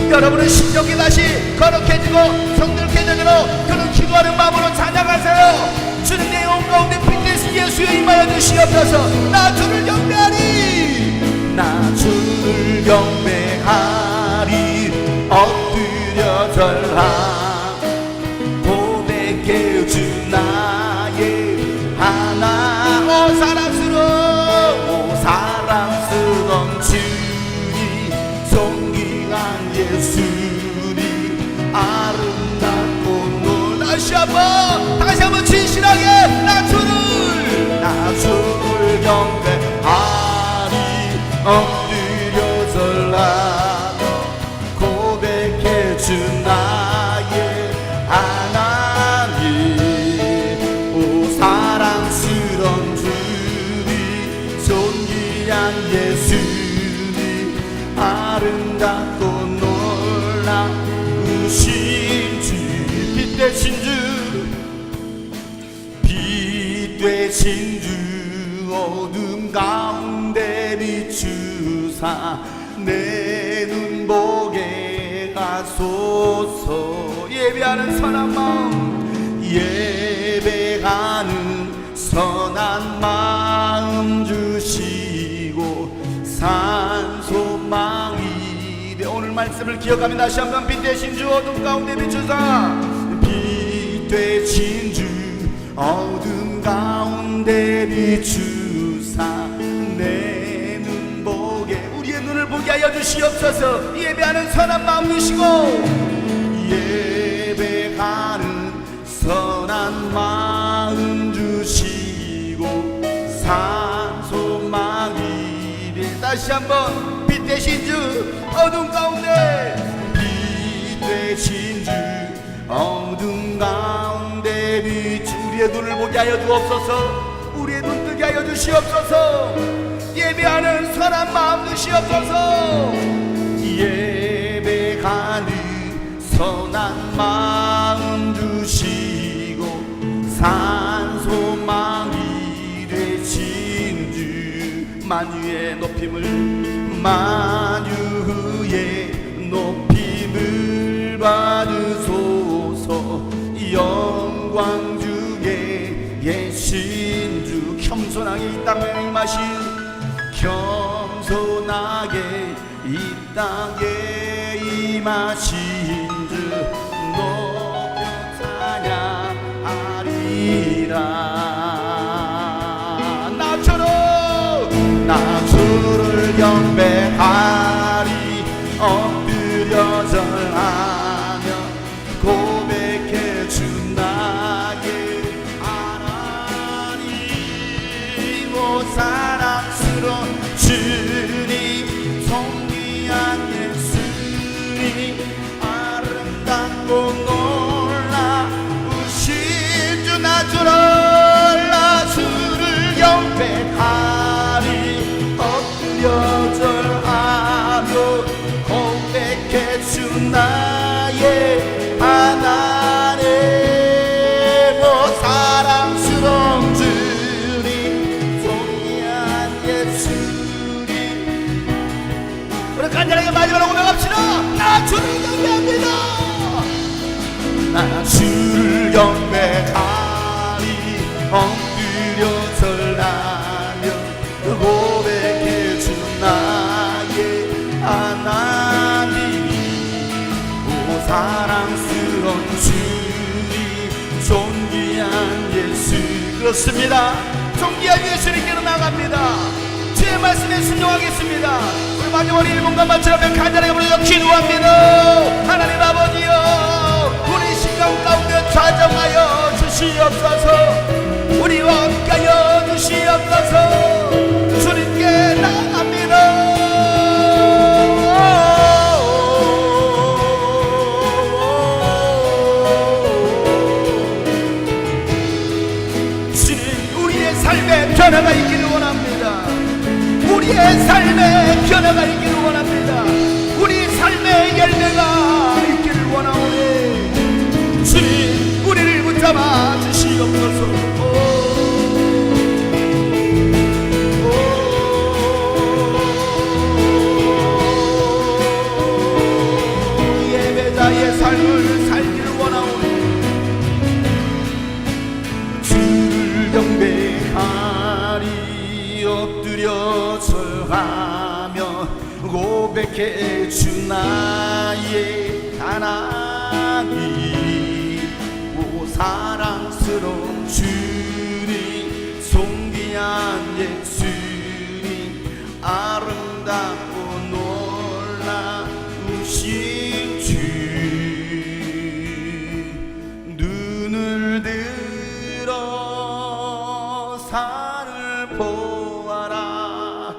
여러분은 신령히 다시 거룩해지고 성결해지도록 그런 기도하는 마음으로 찬양하세요. 주님 내 영혼 가운데 빛 대신 예수의 임하여 주시옵소서. 나 주를 경배하리, 나 주를 경배하리 엎드려 절하 고백해 주 나의 하나. 오 사랑스러운 주님, 존귀한 예수님, 아름답고 놀. 다시 한번 진실하게 나 주를 경배하리 엎드려 절하며 고백해 주 나의 하나님. 오 사랑스러운 되신 주 어둠 가운데 비추사 내 눈 보게 하소서. 예배하는 선한 마음, 예배하는 선한 마음 주시고 산소망이 되. 오늘 말씀을 기억하며 다시 한번 빛 되신 주 어둠 가운데 비추사 빛 되신 주 어둠 가운데 비추사 내 눈 보게 우리의 눈을 보게 하여 주시옵소서. 예배하는 선한 마음 주시고 예배하는 선한 마음 주시고 산소망이 되. 다시 한번 빛 되신 주 어둠 가운데 빛 되신 주 어둠 가운데 비추 우리의 눈을 보게 하여 주옵소서. 우리의 눈 뜨게 하여 주시옵소서. 예배하는 선한 마음 주시옵소서. 예배하는 선한 마음 주시고 산소망이 되신 주 만유의 높임을 만유의 높임을 받으소서. 영광 중에 계신 주 겸손하게 이 땅에 임하신 겸손하게 이 땅에 임하신 주 높여 찬양하리라. 나주를 경배하리 엎드려 절하며 고백해 주 나의 하나님. 오 사랑스러운 주님 존귀한 예수님 아름답고 놀라우신 주 나주를 경배하리 엎드려 절하며 고백해 주 나의 하나님. 오 사랑스러운 주님 존귀한 예수님 우리 간절하게 마지막으로 고백합시다. 나 주를 경배합니다. 나 주를 경배하리 엎드려 절하며 고백해 주 나의 하나님. 오 사랑스러운 주님 존귀한 예수. 그렇습니다. 존귀한 예수님께로 나갑니다. 주의 말씀에 순종하겠습니다. 우리 마지막으로 1분간 마치라면 간절하게 부르짖어 기도합니다. 하나님 아버지여 우리 심령 가운데 좌정하여 주시옵소서. 우리와 함께하여 주시옵소서. 주님께 나갑니다. 주님 우리의 삶에 변화가 있기를 원합니다. 우리의 삶에 변화가 있기를 원합니다. 우리 삶의 열매가 있기를 원하오니 주님 우리를 붙잡아 주시옵소서. 예배자의 삶을 살기를 원하오니 주를 경배하리 엎드려 절하며 고백해 주 나의 하나님. 오 사랑스러운 주님 존귀한 예수님 아름답고 놀라우신 주 눈을 들어 산을 보아라.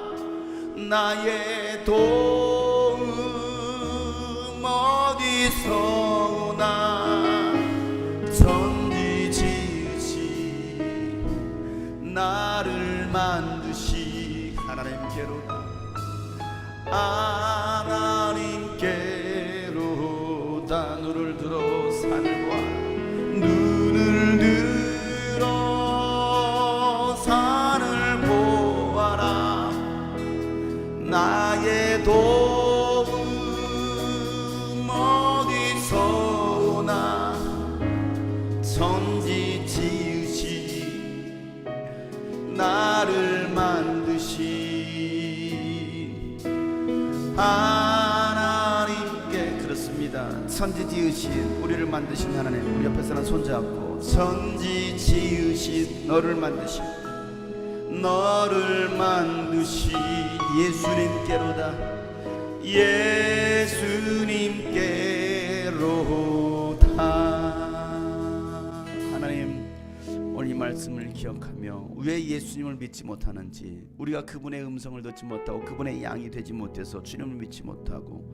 나의 도움 어디서 오나 천지지으시 나를 만드시 하나님께로다. 하나님께로다. 눈을 들어 산을 보아라. 눈을 들어 천지 지으신 나를 만드신 하나님께, 그렇습니다, 천지 지으신 우리를 만드신 하나님, 우리 옆에 사람 손잡고 천지 지으신 너를 만드신 예수님께로다, 예수님께로다. 하나님, 오늘 이 말씀을 기억하며 왜 예수님을 믿지 못하는지, 우리가 그분의 음성을 듣지 못하고 그분의 양이 되지 못해서 주님을 믿지 못하고,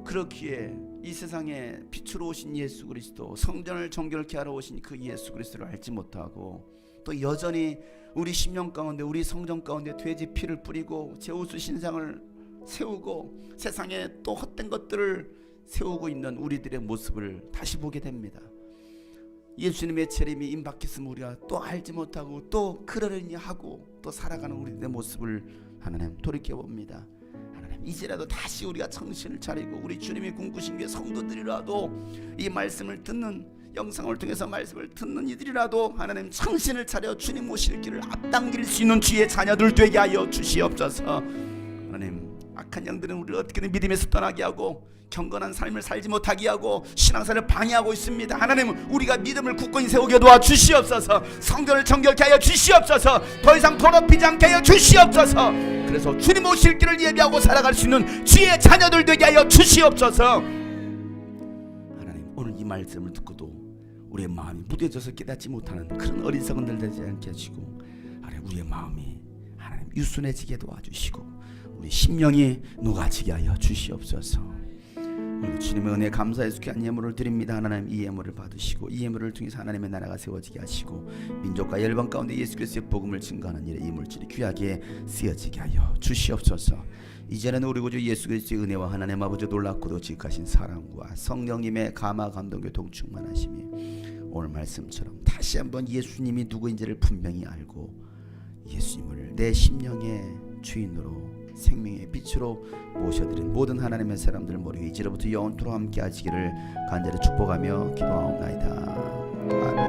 그렇기에 이 세상에 빛으로 오신 예수 그리스도, 성전을 정결케 하러 오신 그 예수 그리스도를 알지 못하고, 또 여전히 우리 심령 가운데, 우리 성전 가운데 돼지 피를 뿌리고 제우스 신상을 세우고 세상에 또 헛된 것들을 세우고 있는 우리들의 모습을 다시 보게 됩니다. 예수님의 재림이 임박했으면 우리가 또 알지 못하고 또 그러려니 하고 또 살아가는 우리들의 모습을 하나님 돌이켜봅니다. 하나님, 이제라도 다시 우리가 정신을 차리고 우리 주님이 꿈꾸신 게 성도들이라도, 이 말씀을 듣는, 영상을 통해서 말씀을 듣는 이들이라도 하나님 정신을 차려 주님 오실 길을 앞당길 수 있는 주의 자녀들 되게 하여 주시옵소서. 하나님, 악한 영들은 우리를 어떻게든 믿음에서 떠나게 하고 경건한 삶을 살지 못하게 하고 신앙생활을 방해하고 있습니다. 하나님, 우리가 믿음을 굳건히 세우게 도와주시옵소서. 성전을 정결케 하여 주시옵소서. 더 이상 더럽히지 않게 하여 주시옵소서. 그래서 주님 오실 길을 예비하고 살아갈 수 있는 주의 자녀들 되게 하여 주시옵소서. 하나님, 오늘 이 말씀을 듣고도 우리의 마음이 무뎌져서 깨닫지 못하는 그런 어리석은들 되지 않게 하시고, 하나님, 우리의 마음이 하나님 유순해지게 도와주시고 우리 심령이 녹아지게 하여 주시옵소서. 오늘 주님의 은혜에 감사해서 귀한 예물을 드립니다. 하나님, 이 예물을 받으시고 이 예물을 통해서 하나님의 나라가 세워지게 하시고 민족과 열방 가운데 예수 그리스도의 복음을 증거하는 일에 이 물질이 귀하게 쓰여지게 하여 주시옵소서. 이제는 우리 구주 예수 그리스도의 은혜와 하나님 아버지 놀랍고도 지극하신 사랑과 성령님의 감화 감동 교통 충만하심이 오늘 말씀처럼 다시 한번 예수님이 누구인지를 분명히 알고 예수님을 내 심령의 주인으로 생명의 빛으로 모셔드린 모든 하나님의 사람들 머리 위에 이제로부터 영원토록 함께 하시기를 간절히 축복하며 기도하옵나이다. 아멘.